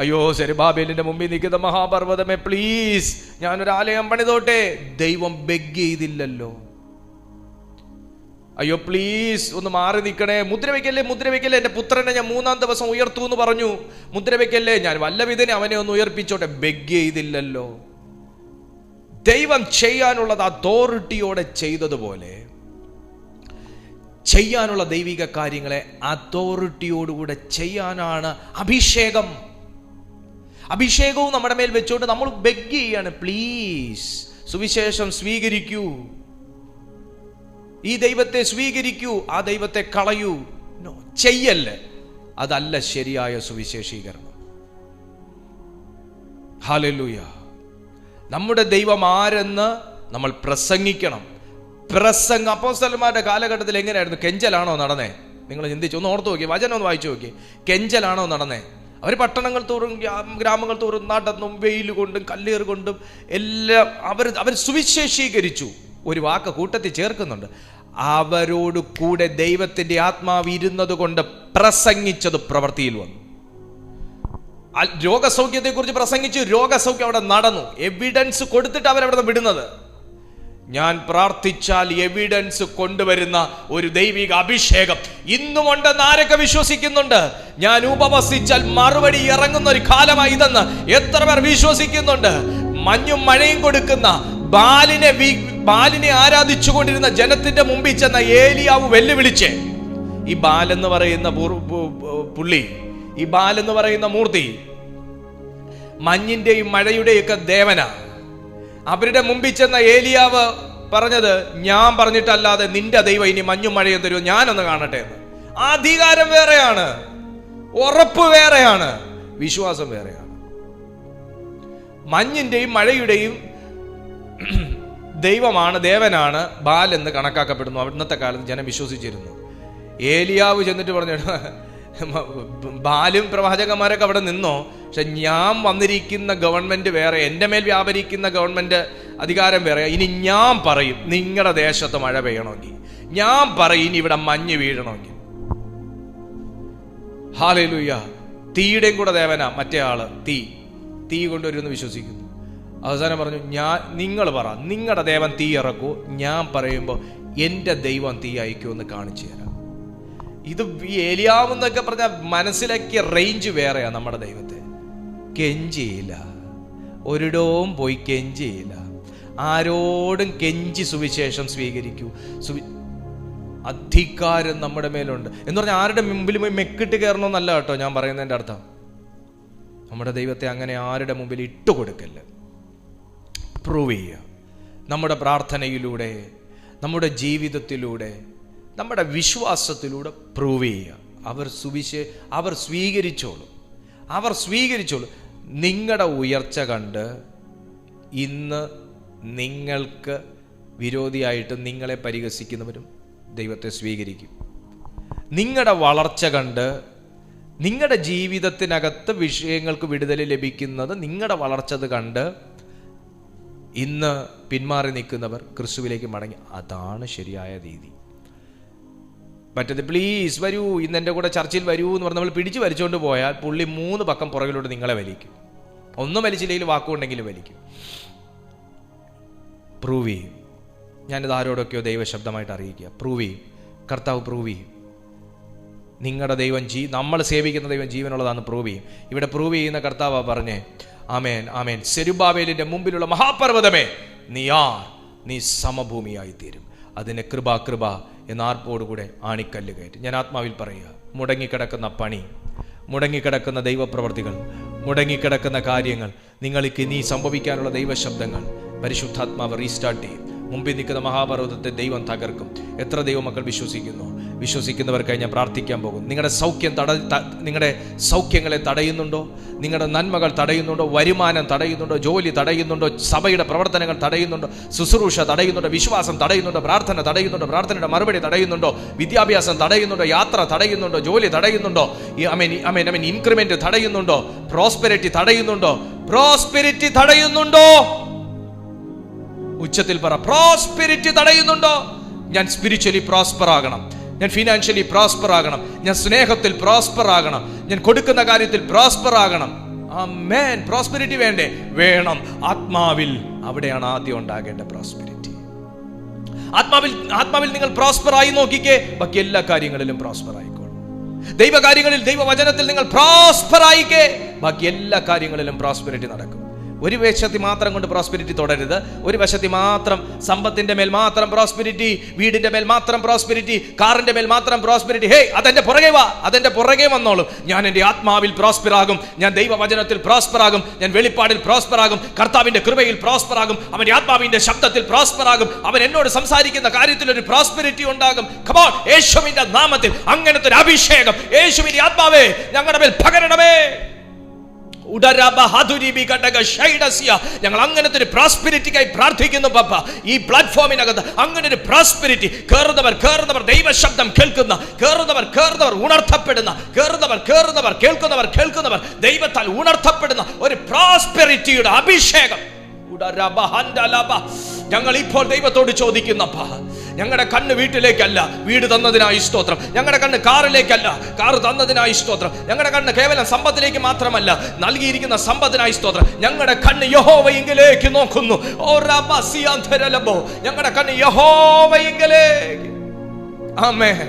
അയ്യോ സെരുബ്ബാബേലിന്റെ മുമ്പിൽ നിൽക്കുന്ന മഹാപർവ്വതമേ പ്ലീസ് ഞാനൊരു ആലയം പണിതോട്ടെ. ദൈവം ബെഗ് ചെയ്തില്ലല്ലോ. അയ്യോ പ്ലീസ് ഒന്ന് മാറി നിൽക്കണേ, മുദ്ര വയ്ക്കല്ലേ, എൻ്റെ പുത്രനെ ഞാൻ 3-ാം ദിവസം ഉയർത്തു എന്ന് പറഞ്ഞു, മുദ്ര വയ്ക്കല്ലേ, ഞാൻ വല്ലവിധനെ അവനെ ഒന്ന് ഉയർപ്പിച്ചോട്ടെ. ബെഗ് ചെയ്തില്ലല്ലോ. ദൈവം ചെയ്യാനുള്ളത് അതോറിറ്റിയോടെ ചെയ്തതുപോലെ ചെയ്യാനുള്ള ദൈവിക കാര്യങ്ങളെ അതോറിറ്റിയോടുകൂടെ ചെയ്യാനാണ് അഭിഷേകം. അഭിഷേകവും നമ്മുടെ മേൽ വെച്ചുകൊണ്ട് നമ്മൾ ബെഗ് ചെയ്യാണ്, പ്ലീസ് സുവിശേഷം സ്വീകരിക്കൂ, ഈ ദൈവത്തെ സ്വീകരിക്കൂ, ആ ദൈവത്തെ കളയൂ. നോ, ചെയ്യല്ലേ, അതല്ല ശരിയായ സുവിശേഷീകരണം. ഹല്ലേലൂയ. നമ്മുടെ ദൈവം ആരെന്ന് നമ്മൾ പ്രസംഗിക്കണം. അപ്പോസ്തലന്മാരുടെ കാലഘട്ടത്തിൽ എങ്ങനെയായിരുന്നു? കെഞ്ചലാണോ നടന്നേ? നിങ്ങൾ ചിന്തിച്ചു, ഒന്ന് ഓർത്തു നോക്കി, വചനം ഒന്ന് വായിച്ചു നോക്കി. കെഞ്ചലാണോ നടന്നേ? അവർ പട്ടണങ്ങൾ തോറും ഗ്രാമങ്ങൾ തോറും നടന്നും വെയിൽ കൊണ്ടും കല്ലേറ് കൊണ്ടും എല്ലാം അവർ സുവിശേഷീകരിച്ചു. ഒരു വാക്ക് കൂട്ടത്തിൽ ചേർക്കുന്നുണ്ട്, അവരോട് കൂടെ ദൈവത്തിന്റെ ആത്മാവ് ഇരുന്നത് കൊണ്ട് പ്രസംഗിച്ചത് പ്രവൃത്തിയിൽ വന്നു. രോഗസൗഖ്യത്തെ കുറിച്ച് പ്രസംഗിച്ചു, രോഗസൗഖ്യം അവിടെ നടന്നു. എവിഡൻസ് കൊടുത്തിട്ട് അവരവിടെ വിടുന്നത്. ഞാൻ പ്രാർത്ഥിച്ചാൽ എവിഡൻസ് കൊണ്ടുവരുന്ന ഒരു ദൈവിക അഭിഷേകം ഇന്നുമുണ്ടെന്ന് ആരൊക്കെ വിശ്വസിക്കുന്നുണ്ട്? ഞാൻ ഉപവസിച്ചാൽ മറുപടി ഇറങ്ങുന്ന ഒരു കാലമായി ഇതെന്ന് എത്ര പേർ വിശ്വസിക്കുന്നുണ്ട്? മഞ്ഞും മഴയും കൊടുക്കുന്ന ബാലിനെ ആരാധിച്ചുകൊണ്ടിരുന്ന ജനത്തിന്റെ മുമ്പിൽ ചെന്ന ഏലിയാവ് വെല്ലുവിളിച്ച്, ഈ ബാലെന്ന് പറയുന്ന പുള്ളി, ഈ ബാലെന്ന് പറയുന്ന മൂർത്തി മഞ്ഞിന്റെയും മഴയുടെയൊക്കെ ദേവന. അവരുടെ മുമ്പിൽ ചെന്ന ഏലിയാവ് പറഞ്ഞത്, ഞാൻ പറഞ്ഞിട്ടല്ലാതെ നിന്റെ ദൈവം ഇനി മഞ്ഞും മഴയും തരുമോ, ഞാനൊന്ന് കാണട്ടെ എന്ന്. അധികാരം വേറെയാണ്, ഉറപ്പ് വേറെയാണ്, വിശ്വാസം വേറെയാണ്. മഞ്ഞിന്റെയും മഴയുടെയും ദൈവമാണ്, ദേവനാണ് ബാൽ എന്ന് കണക്കാക്കപ്പെടുന്നു. അന്നത്തെ കാലത്ത് ജനം വിശ്വസിച്ചിരുന്നു. ഏലിയാവ് ചെന്നിട്ട് പറഞ്ഞു, ബാലും പ്രവാചകന്മാരൊക്കെ അവിടെ നിന്നോ, പക്ഷെ ഞാൻ വന്നിരിക്കുന്ന ഗവൺമെന്റ് വേറെ, എൻ്റെ മേൽ വ്യാപരിക്കുന്ന ഗവൺമെന്റ് അധികാരം വേറെ. ഇനി ഞാൻ പറയും നിങ്ങളുടെ ദേശത്ത് മഴ പെയ്യണമെങ്കിൽ, ഞാൻ പറയും ഇനി ഇവിടെ മഞ്ഞ് വീഴണമെങ്കിൽ. ഹല്ലേലൂയ. തീയുടെയും കൂടെ ദേവനാ മറ്റേ ആള്, തീ കൊണ്ടുവരുമെന്ന് വിശ്വസിക്കുന്നു. അവസാനം പറഞ്ഞു, നിങ്ങൾ പറ, നിങ്ങളുടെ ദേവൻ തീ ഇറക്കൂ, ഞാൻ പറയുമ്പോൾ എൻ്റെ ദൈവം തീ അയക്കുമെന്ന് കാണിച്ചു തരാം. ഇത് ഏലിയാവെന്നൊക്കെ പറഞ്ഞാൽ മനസ്സിലാക്കിയ റേഞ്ച് വേറെയാ. നമ്മുടെ ദൈവത്തെ കെഞ്ചിയില്ല, ഒരിടവും പോയി കെഞ്ചിയില്ല, ആരോടും കെഞ്ചി സുവിശേഷം സ്വീകരിക്കൂ. അധികാരം നമ്മുടെ മേലുണ്ട് എന്ന് പറഞ്ഞാൽ ആരുടെ മുമ്പിൽ പോയി മെക്കിട്ട് കയറണമെന്നല്ല കേട്ടോ ഞാൻ പറയുന്നതിൻ്റെ അർത്ഥം. നമ്മുടെ ദൈവത്തെ അങ്ങനെ ആരുടെ മുമ്പിൽ ഇട്ടുകൊടുക്കല്ല. പ്രൂവ് ചെയ്യുക നമ്മുടെ പ്രാർത്ഥനയിലൂടെ, നമ്മുടെ ജീവിതത്തിലൂടെ, നമ്മുടെ വിശ്വാസത്തിലൂടെ പ്രൂവ് ചെയ്യുക. അവർ സ്വീകരിച്ചോളും. നിങ്ങളുടെ ഉയർച്ച കണ്ട് ഇന്ന് നിങ്ങൾക്ക് വിരോധിയായിട്ട് നിങ്ങളെ പരിഹസിക്കുന്നവരും ദൈവത്തെ സ്വീകരിക്കും. നിങ്ങളുടെ വളർച്ച കണ്ട്, നിങ്ങളുടെ ജീവിതത്തിനകത്ത് വിഷയങ്ങൾക്ക് വിടുതൽ ലഭിക്കുന്നത് നിങ്ങളുടെ വളർച്ചത് കണ്ട് ഇന്ന് പിന്മാറി നിൽക്കുന്നവർ ക്രിസ്തുവിലേക്ക് മടങ്ങി. അതാണ് ശരിയായ രീതി. മറ്റത് പ്ലീസ് വരൂ, ഇന്ന് എൻ്റെ കൂടെ ചർച്ചിൽ വരൂ എന്ന് പറഞ്ഞ് നമ്മൾ പിടിച്ചു വലിച്ചുകൊണ്ട് പോയാൽ പുള്ളി 3 പക്കം പുറകിലോട്ട് നിങ്ങളെ വലിക്കും. ഒന്നും വലിച്ചില്ലെങ്കിൽ വാക്കുകൊണ്ടെങ്കിലും വലിക്കും. പ്രൂവ് ചെയ്യും. ഞാനിത് ആരോടൊക്കെയോ ദൈവശബ്ദമായിട്ട് അറിയിക്കുക. പ്രൂവ് ചെയ്യും. കർത്താവ് പ്രൂവ് ചെയ്യും. നിങ്ങളുടെ ദൈവം നമ്മൾ സേവിക്കുന്ന ദൈവം ജീവനുള്ളതാണെന്ന് പ്രൂവ് ചെയ്യും. ഇവിടെ പ്രൂവ് ചെയ്യുന്ന കർത്താവ് പറഞ്ഞേ, ആമേൻ ആമേൻ. സെരുബാബേലിന്റെ മുമ്പിലുള്ള മഹാപർവ്വതമേ, നീ സമഭൂമിയായി തീരും. അതിനെ കൃപ എന്ന ആർപ്പോടുകൂടെ ആണിക്കല്ല് കയറ്റി. ഞാൻ ആത്മാവിൽ പറയുക, മുടങ്ങിക്കിടക്കുന്ന പണി, മുടങ്ങിക്കിടക്കുന്ന ദൈവപ്രവർത്തികൾ, മുടങ്ങിക്കിടക്കുന്ന കാര്യങ്ങൾ, നിങ്ങൾക്ക് ഇനി സംഭവിക്കാനുള്ള ദൈവശബ്ദങ്ങൾ പരിശുദ്ധാത്മാവ് റീസ്റ്റാർട്ട് ചെയ്യും. മുമ്പിൽ നിൽക്കുന്ന മഹാപർവ്വതത്തെ ദൈവം തകർക്കും. എത്ര ദൈവമക്കൾ വിശ്വസിക്കുന്നവർക്കായി ഞാൻ പ്രാർത്ഥിക്കാൻ പോകും. നിങ്ങളുടെ സൗഖ്യങ്ങളെ തടയുന്നുണ്ടോ? നിങ്ങളുടെ നന്മകൾ തടയുന്നുണ്ടോ? വരുമാനം തടയുന്നുണ്ടോ? ജോലി തടയുന്നുണ്ടോ? സഭയുടെ പ്രവർത്തനങ്ങൾ തടയുന്നുണ്ടോ? ശുശ്രൂഷ തടയുന്നുണ്ടോ? വിശ്വാസം തടയുന്നുണ്ടോ? പ്രാർത്ഥന തടയുന്നുണ്ടോ? പ്രാർത്ഥനയുടെ മറുപടി തടയുന്നുണ്ടോ? വിദ്യാഭ്യാസം തടയുന്നുണ്ടോ? യാത്ര തടയുന്നുണ്ടോ? ജോലി തടയുന്നുണ്ടോ? ഇൻക്രിമെന്റ് തടയുന്നുണ്ടോ? പ്രോസ്പെരിറ്റി തടയുന്നുണ്ടോ? ഉച്ചത്തിൽ പറ, പ്രോസ്പെരിറ്റി തടയുന്നുണ്ടോ? ഞാൻ സ്പിരിച്വലി പ്രോസ്പർ ആകണം, ഞാൻ ഫിനാൻഷ്യലി പ്രോസ്പർ ആകണം, ഞാൻ സ്നേഹത്തിൽ പ്രോസ്പർ ആകണം, ഞാൻ കൊടുക്കുന്ന കാര്യത്തിൽ പ്രോസ്പർ ആകണം. ആമേൻ. പ്രോസ്പെരിറ്റി വേണ്ടേ? വേണം. ആത്മാവിൽ അവിടെയാണ് ആദ്യം ഉണ്ടാകേണ്ട പ്രോസ്പെരിറ്റി. ആത്മാവിൽ നിങ്ങൾ പ്രോസ്പർ ആയി നോക്കിക്കേ, ബാക്കി എല്ലാ കാര്യങ്ങളിലും പ്രോസ്പർ ആയിക്കോളും. ദൈവകാര്യങ്ങളിൽ, ദൈവവചനത്തിൽ നിങ്ങൾ പ്രോസ്പർ ആയിക്കേ, ബാക്കി എല്ലാ കാര്യങ്ങളിലും പ്രോസ്പെരിറ്റി നടക്കും. ഒരു വശത്തിൽ മാത്രം കൊണ്ട് പ്രോസ്പെരിറ്റി തുടരുത്. ഒരു വശത്തിൽ മാത്രം, സമ്പത്തിന്റെ മേൽ മാത്രം പ്രോസ്പെരിറ്റി, വീടിന്റെ മേൽ മാത്രം പ്രോസ്പെരിറ്റി, കാറിന്റെ മേൽ മാത്രം പ്രോസ്പെരിറ്റി. ഹേ, അതെന്റെ പുറകെ വാ, അതെന്റെ പുറകെ വന്നോളും. ഞാൻ എൻ്റെ ആത്മാവിൽ പ്രോസ്പെർ ആകും, ഞാൻ ദൈവവചനത്തിൽ പ്രോസ്പെർ ആകും, ഞാൻ വെളിപ്പാടിൽ പ്രോസ്പെർ ആകും, കർത്താവിന്റെ കൃപയിൽ പ്രോസ്പെർ ആകും, അവന്റെ ആത്മാവിന്റെ ശബ്ദത്തിൽ പ്രോസ്പെർ ആകും, അവൻ എന്നോട് സംസാരിക്കുന്ന കാര്യത്തിൽ ഒരു പ്രോസ്പെരിറ്റി ഉണ്ടാകും. Come on, യേശുവിന്റെ നാമത്തിൽ അങ്ങനത്തെ ഒരു അഭിഷേകം യേശുവിന്റെ ആത്മാവേ ഞങ്ങളുടെ മേൽ പകരണമേ. ഞങ്ങൾ അങ്ങനത്തെ ഒരു പ്രോസ്പെരിറ്റിക്കായി പ്രാർത്ഥിക്കുന്നു പപ്പ. ഈ പ്ലാറ്റ്ഫോമിനകത്ത് അങ്ങനെ ഒരു പ്രോസ്പെരിറ്റി, കേറുന്നവർ ദൈവശബ്ദം കേൾക്കുന്ന, കേറുന്നവർ ഉണർത്തപ്പെടുന്ന, കേൾക്കുന്നവർ ദൈവത്താൽ ഉണർത്തപ്പെടുന്ന ഒരു പ്രോസ്പെരിറ്റിയുടെ അഭിഷേകം. ഞങ്ങൾ ഇപ്പോൾ ദൈവത്തോട് ചോദിക്കുന്നപ്പ, ഞങ്ങളുടെ കണ്ണ് വീട്ടിലേക്കല്ല, വീട് തന്നതിനായി സ്തോത്രം. ഞങ്ങളുടെ കണ്ണ് കാറിലേക്കല്ല, കാറ് തന്നതിനായി സ്തോത്രം. ഞങ്ങളുടെ കണ്ണ് കേവലം സമ്പത്തിലേക്ക് മാത്രമല്ല, നൽകിയിരിക്കുന്ന സമ്പത്തിനായി സ്തോത്രം. ഞങ്ങളുടെ കണ്ണ് യഹോവയിലേക്ക് നോക്കുന്നു. ഞങ്ങളുടെ കണ്ണ് യഹോവയിലേക്ക്, ആമേൻ,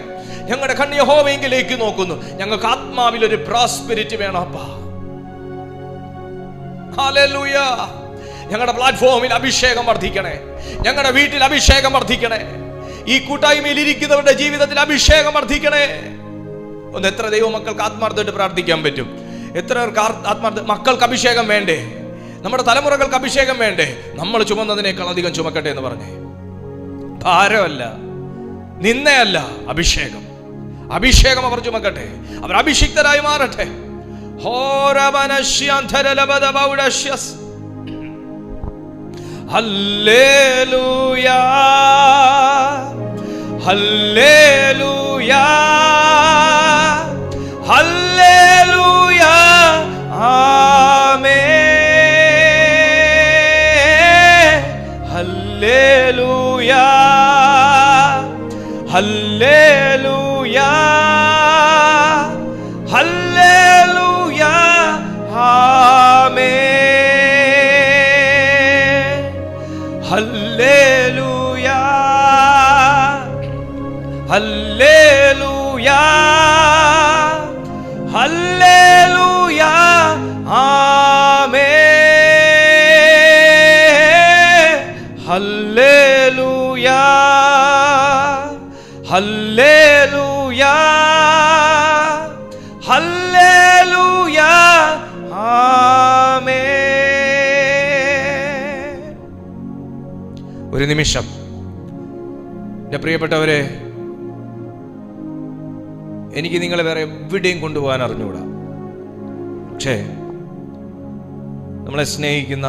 ഞങ്ങളുടെ കണ്ണ് യഹോവയിലേക്ക് നോക്കുന്നു. ഞങ്ങൾക്ക് ആത്മാവിൽ ഒരു പ്രോസ്പെരിറ്റി വേണം അപ്പാ. ഹല്ലേലൂയ. ഞങ്ങളുടെ പ്ലാറ്റ്ഫോമിൽ അഭിഷേകം വർദ്ധിക്കണേ, ഞങ്ങളുടെ വീട്ടിൽ അഭിഷേകം വർദ്ധിക്കണേ, ഈ കൂട്ടായ്മയിൽ ഇരിക്കുന്നവരുടെ ജീവിതത്തിൽ അഭിഷേകം വർദ്ധിക്കണേ. ഒന്ന് എത്ര ദൈവമക്കൾക്ക് ആത്മാർത്ഥമായിട്ട് പ്രാർത്ഥിക്കാൻ പറ്റും? എത്ര ആത്മാർത്ഥ മക്കൾക്ക് അഭിഷേകം വേണ്ടേ? നമ്മുടെ തലമുറകൾക്ക് അഭിഷേകം വേണ്ടേ? നമ്മൾ ചുമന്നതിനേക്കാൾ അധികം ചുമക്കട്ടെ എന്ന് പറഞ്ഞേ. ഭാരമല്ല, നിന്നയല്ല, അഭിഷേകം. അഭിഷേകം അവർ ചുമക്കട്ടെ, അവർ അഭിഷിക്തരായി മാറട്ടെ. ഹല്ലേലൂയ, ഹല്ലേലൂയ, ഹല്ലേലൂയ, ആമേൻ. ഹല്ലേലൂയ, ഹല്ലേലൂയ, ഹല്ലേലൂയ, ആമേൻ. ഹല്ലേലൂയ, ഹല്ലേലൂയ, ഹല്ലേലൂയ, ആമേൻ. ഹല്ലേലൂയ, ഹല്ലേലൂയ, ഹല്ലേലൂയ, ആമേൻ. ഒരു നിമിഷം എൻ്റെ പ്രിയപ്പെട്ടവരെ, എനിക്ക് നിങ്ങളെ വേറെ എവിടെയും കൊണ്ടുപോകാൻ അറിഞ്ഞുകൂടാ. പക്ഷേ നമ്മളെ സ്നേഹിക്കുന്ന,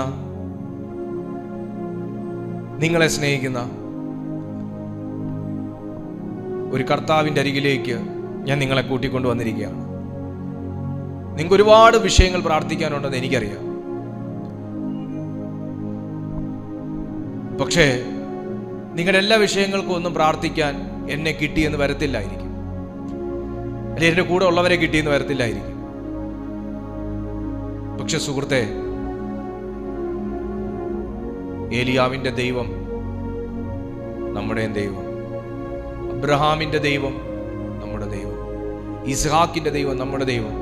നിങ്ങളെ സ്നേഹിക്കുന്ന ഒരു കർത്താവിൻ്റെ അരികിലേക്ക് ഞാൻ നിങ്ങളെ കൂട്ടിക്കൊണ്ടുവന്നിരിക്കുകയാണ്. നിങ്ങൾക്ക് ഒരുപാട് വിഷയങ്ങൾ പ്രാർത്ഥിക്കാനുണ്ടെന്ന് എനിക്കറിയാം. പക്ഷേ നിങ്ങളുടെ എല്ലാ വിഷയങ്ങൾക്കും ഒന്നും പ്രാർത്ഥിക്കാൻ എന്നെ കിട്ടിയെന്ന് വരത്തില്ലായിരിക്കും, അല്ലെങ്കിൽ എൻ്റെ കൂടെ ഉള്ളവരെ കിട്ടിയെന്ന് വരത്തില്ലായിരിക്കും. പക്ഷെ സുഹൃത്തെ, ഏലിയാവിൻ്റെ ദൈവം നമ്മുടെ ദൈവം, അബ്രഹാമിൻ്റെ ദൈവം നമ്മുടെ ദൈവം, ഇസ്ഹാക്കിൻ്റെ ദൈവം നമ്മുടെ ദൈവം,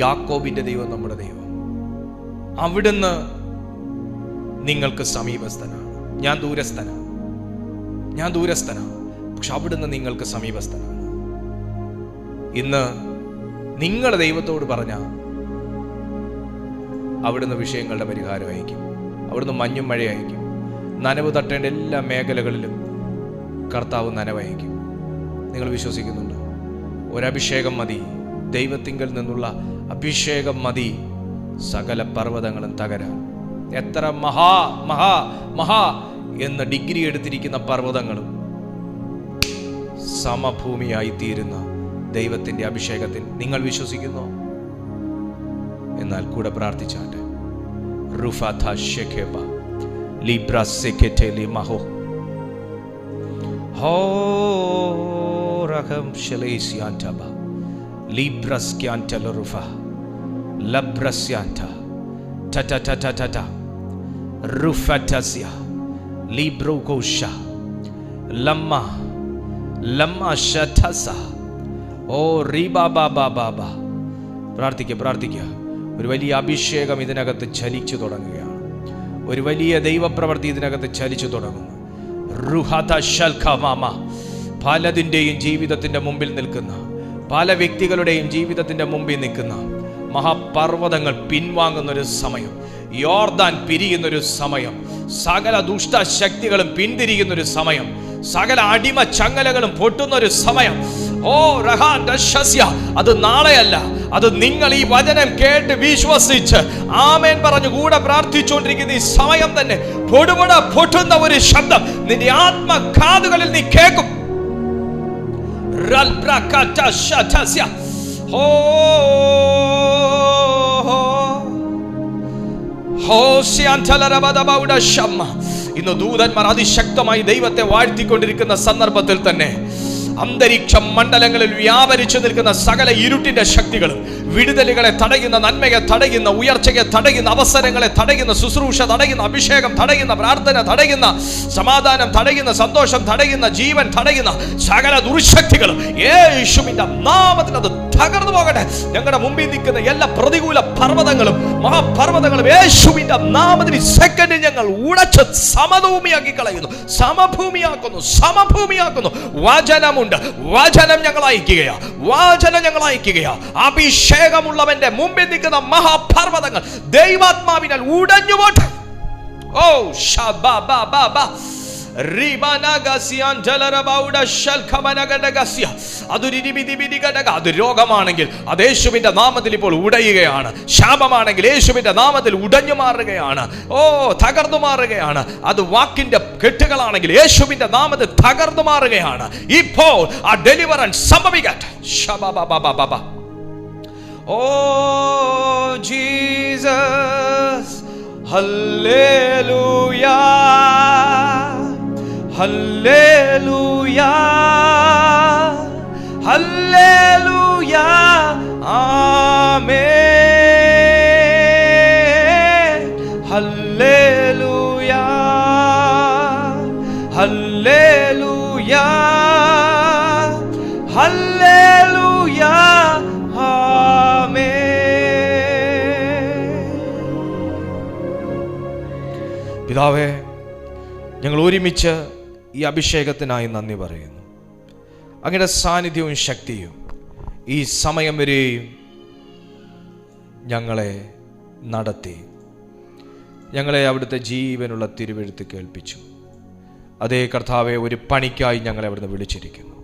യാക്കോബിൻ്റെ ദൈവം നമ്മുടെ ദൈവം. അവിടുന്ന് നിങ്ങൾക്ക് സമീപസ്ഥനാണ്. ഞാൻ ദൂരസ്ഥനാണ്, പക്ഷെ അവിടുന്ന് നിങ്ങൾക്ക് സമീപസ്ഥനാണ്. ഇന്ന് നിങ്ങൾ ദൈവത്തോട് പറഞ്ഞ അവിടുന്ന് വിഷയങ്ങളുടെ പരിഹാരം അയക്കും. അവിടുന്ന് മഞ്ഞും മഴ അയക്കും. നനവ് തട്ടേണ്ട എല്ലാ മേഖലകളിലും കർത്താവ് നനവയക്കും. നിങ്ങൾ വിശ്വസിക്കുന്നുണ്ടോ? ഒരഭിഷേകം മതി, ദൈവത്തിങ്കൽ നിന്നുള്ള അഭിഷേകം മതി സകല പർവ്വതങ്ങളും തകരാൻ. എത്ര മഹാ മഹാ മഹാ എന്ന് ഡിഗ്രി എടുത്തിരിക്കുന്ന പർവ്വതങ്ങളും സമഭൂമിയായി തീരുന്ന ദൈവത്തിന്റെ അഭിഷേകത്തിൽ നിങ്ങൾ വിശ്വസിക്കുന്നോ? എന്നാൽ കൂടെ പ്രാർത്ഥിച്ചാട്ടെ. ലമ്മ ലമ്മ ശതസ ഓ റീബാബാബാബാബ. പ്രാർത്ഥിക്കുക. ഒരു വലിയ അഭിഷേകം ഇതിനകത്ത് ചലിച്ചു തുടങ്ങുകയാണ്. ഒരു വലിയ ദൈവപ്രവൃത്തി ഇതിനകത്ത് ചലിച്ചു തുടങ്ങുന്നു. പലതിൻ്റെയും ജീവിതത്തിൻ്റെ മുമ്പിൽ നിൽക്കുന്ന, പല വ്യക്തികളുടെയും ജീവിതത്തിൻ്റെ മുമ്പിൽ നിൽക്കുന്ന മഹാപർവ്വതങ്ങൾ പിൻവാങ്ങുന്നൊരു സമയം, യോർദാൻ പിരിയുന്നൊരു സമയം, സകല ദുഷ്ടശക്തികളും പിന്തിരിയുന്നൊരു സമയം, സകല അടിമ ചങ്ങലകളും പൊട്ടുന്നൊരു സമയം. ഓ റഹാൻഡ്യ, അത് നാളെയല്ല, അത് നിങ്ങൾ ഈ വചനം കേട്ട് വിശ്വസിച്ച് ആമേൻ പറഞ്ഞു കൂടെ പ്രാർത്ഥിച്ചുകൊണ്ടിരിക്കുന്ന ഈ സമയം തന്നെ പൊട്ടുന്ന ഒരു ശബ്ദം നിന്റെ ആത്മകാതുകളിൽ നീ കേൾക്കും. ഇന്ന് ദൂതന്മാർ അതിശക്തമായി ദൈവത്തെ വാഴ്ത്തിക്കൊണ്ടിരിക്കുന്ന സന്ദർഭത്തിൽ തന്നെ അന്തരീക്ഷ മണ്ഡലങ്ങളിൽ വ്യാപരിച്ചു നിൽക്കുന്ന സകല ഇരുട്ടിന്റെ ശക്തികളും വിടുതലുകളെ തടയുന്ന, നന്മയെ തടയുന്ന, ഉയർച്ചയെ തടയുന്ന, അവസരങ്ങളെ തടയുന്ന, ശുശ്രൂഷ തടയുന്ന, അഭിഷേകം തടയുന്ന, പ്രാർത്ഥന തടയുന്ന, സമാധാനം തടയുന്ന, സന്തോഷം തടയുന്ന, ജീവൻ തടയുന്ന സകല ദുർശക്തികളും യേശുവിന്റെ നാമത്തിൽ അത് തകർന്നു പോകട്ടെ. ഞങ്ങളുടെ മുമ്പിൽ നിൽക്കുന്ന എല്ലാ പ്രതികൂല പർവ്വതങ്ങളും മഹാപർവ്വതങ്ങളും യേശുവിന്റെ നാമത്തിൽ സെക്കൻഡിൽ ഞങ്ങൾ ഉടച്ച് സമഭൂമിയാക്കി കളയുന്നു, സമഭൂമിയാക്കുന്നു. വചനം ഞങ്ങൾ അയക്കുകയാ. അഭിഷേകമുള്ളവന്റെ മുമ്പിൽ നിൽക്കുന്ന മഹാപർവ്വതങ്ങൾ ദൈവാത്മാവിനാൽ ഉടഞ്ഞു പോട്ടെ. ഓ അത് രോഗമാണെങ്കിൽ അത് യേശുവിന്റെ നാമത്തിൽ ഇപ്പോൾ ഉടയുകയാണ്. ശാപമാണെങ്കിൽ യേശുവിന്റെ നാമത്തിൽ ഉടഞ്ഞു മാറുകയാണ്. ഓ തകർന്നു മാറുകയാണ്. അത് വാക്കിന്റെ കെട്ടുകളാണെങ്കിൽ യേശുവിന്റെ നാമത്തിൽ തകർന്നു മാറുകയാണ്. ഇപ്പോൾ ആ ഡെലിവറൻസ് സംഭവിക്കട്ടെ. Oh Jesus, hallelujah, hallelujah, hallelujah, ആമേൻ. ഹല്ലേലൂയ, ഹല്ലേലൂയ, ഹല്ലേലൂയ, ആമേൻ. പിതാവേ, ഞങ്ങൾ ഒരുമിച്ച് ഈ അഭിഷേകത്തിനായി നന്ദി പറയുന്നു. അങ്ങയുടെ സാന്നിധ്യവും ശക്തിയും ഈ സമയം വരെയും ഞങ്ങളെ നടത്തി, ഞങ്ങളെ അവിടുത്തെ ജീവനുള്ള തിരുവെഴുത്ത് കേൾപ്പിച്ചു. അതേ കർത്താവെ, ഒരു പണിക്കായി ഞങ്ങളെ അവിടുന്ന് വിളിച്ചിരിക്കുന്നു.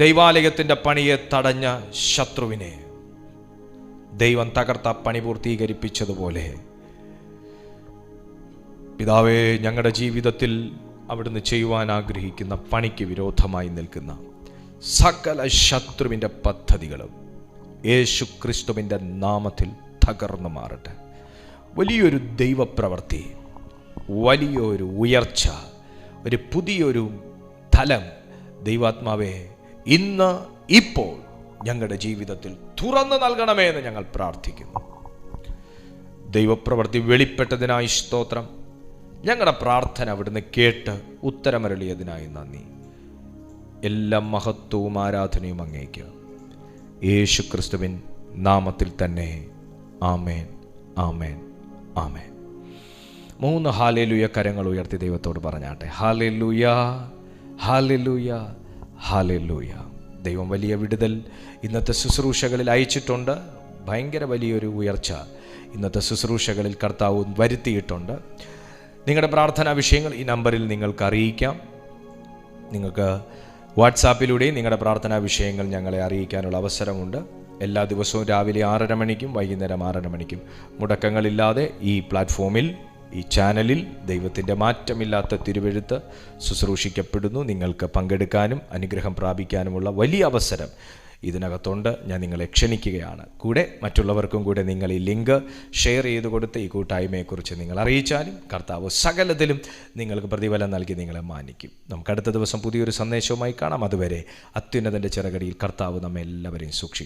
ദൈവാലയത്തിൻ്റെ പണിയെ തടഞ്ഞ ശത്രുവിനെ ദൈവം തകർത്ത പണി പൂർത്തീകരിപ്പിച്ചതുപോലെ പിതാവേ, ഞങ്ങളുടെ ജീവിതത്തിൽ അവിടുന്ന് ചെയ്യുവാൻ ആഗ്രഹിക്കുന്ന പണിക്ക് വിരോധമായി നിൽക്കുന്ന സകല ശത്രുവിൻ്റെ പദ്ധതികളും യേശു ക്രിസ്തുവിൻ്റെ നാമത്തിൽ തകർന്നു മാറട്ടെ. വലിയൊരു ദൈവപ്രവൃത്തി, വലിയൊരു ഉയർച്ച, ഒരു പുതിയൊരു തലം ദൈവാത്മാവേ ഇന്ന് ഇപ്പോൾ ഞങ്ങളുടെ ജീവിതത്തിൽ തുറന്നു നൽകണമേ എന്ന് ഞങ്ങൾ പ്രാർത്ഥിക്കുന്നു. ദൈവപ്രവൃത്തി വെളിപ്പെട്ടതിനായി സ്തോത്രം. ഞങ്ങളുടെ പ്രാർത്ഥന അവിടുന്ന് കേട്ട് ഉത്തരമരളിയതിനായി നന്ദി. എല്ലാ മഹത്വവും ആരാധനയും അങ്ങേക്ക് യേശു ക്രിസ്തുവിൻ നാമത്തിൽ തന്നെ. ആമേൻ, ആമേൻ, ആമേൻ. 3 ഹാലേലൂയ കരങ്ങൾ ഉയർത്തി ദൈവത്തോട് പറഞ്ഞാട്ടെ. Hallelujah, hallelujah, hallelujah. ദൈവം വലിയ വിടുതൽ ഇന്നത്തെ ശുശ്രൂഷകളിൽ അയച്ചിട്ടുണ്ട്. ഭയങ്കര വലിയൊരു ഉയർച്ച ഇന്നത്തെ ശുശ്രൂഷകളിൽ കർത്താവ് വരുത്തിയിട്ടുണ്ട്. നിങ്ങളുടെ പ്രാർത്ഥനാ വിഷയങ്ങൾ ഈ നമ്പറിൽ നിങ്ങൾക്ക് അറിയിക്കാം. നിങ്ങൾക്ക് വാട്സാപ്പിലൂടെ നിങ്ങളുടെ പ്രാർത്ഥനാ വിഷയങ്ങൾ ഞങ്ങളെ അറിയിക്കാനുള്ള അവസരമുണ്ട്. എല്ലാ ദിവസവും രാവിലെ 6:30 മണിക്കും വൈകുന്നേരം 6:30 മണിക്കും മുടക്കങ്ങളില്ലാതെ ഈ പ്ലാറ്റ്ഫോമിൽ, ഈ ചാനലിൽ ദൈവത്തിൻ്റെ മാറ്റമില്ലാത്ത തിരുവെഴുത്ത് ശുശ്രൂഷിക്കപ്പെടുന്നു. നിങ്ങൾക്ക് പങ്കെടുക്കാനും അനുഗ്രഹം പ്രാപിക്കാനുമുള്ള വലിയ അവസരം ഇതിനകത്തുണ്ട്. ഞാൻ നിങ്ങളെ ക്ഷണിക്കുകയാണ്. കൂടെ മറ്റുള്ളവർക്കും കൂടെ നിങ്ങൾ ഈ ലിങ്ക് ഷെയർ ചെയ്ത് കൊടുത്ത് ഈ കൂട്ടായ്മയെക്കുറിച്ച് നിങ്ങൾ അറിയിച്ചാലും കർത്താവ് സകലത്തിലും നിങ്ങൾക്ക് പ്രതിഫലം നൽകി നിങ്ങളെ മാനിക്കും. നമുക്ക് അടുത്ത ദിവസം പുതിയൊരു സന്ദേശവുമായി കാണാം. അതുവരെ അത്യുന്നതൻ്റെ ചിറകടിയിൽ കർത്താവ് നമ്മെ എല്ലാവരെയും സൂക്ഷിക്കും.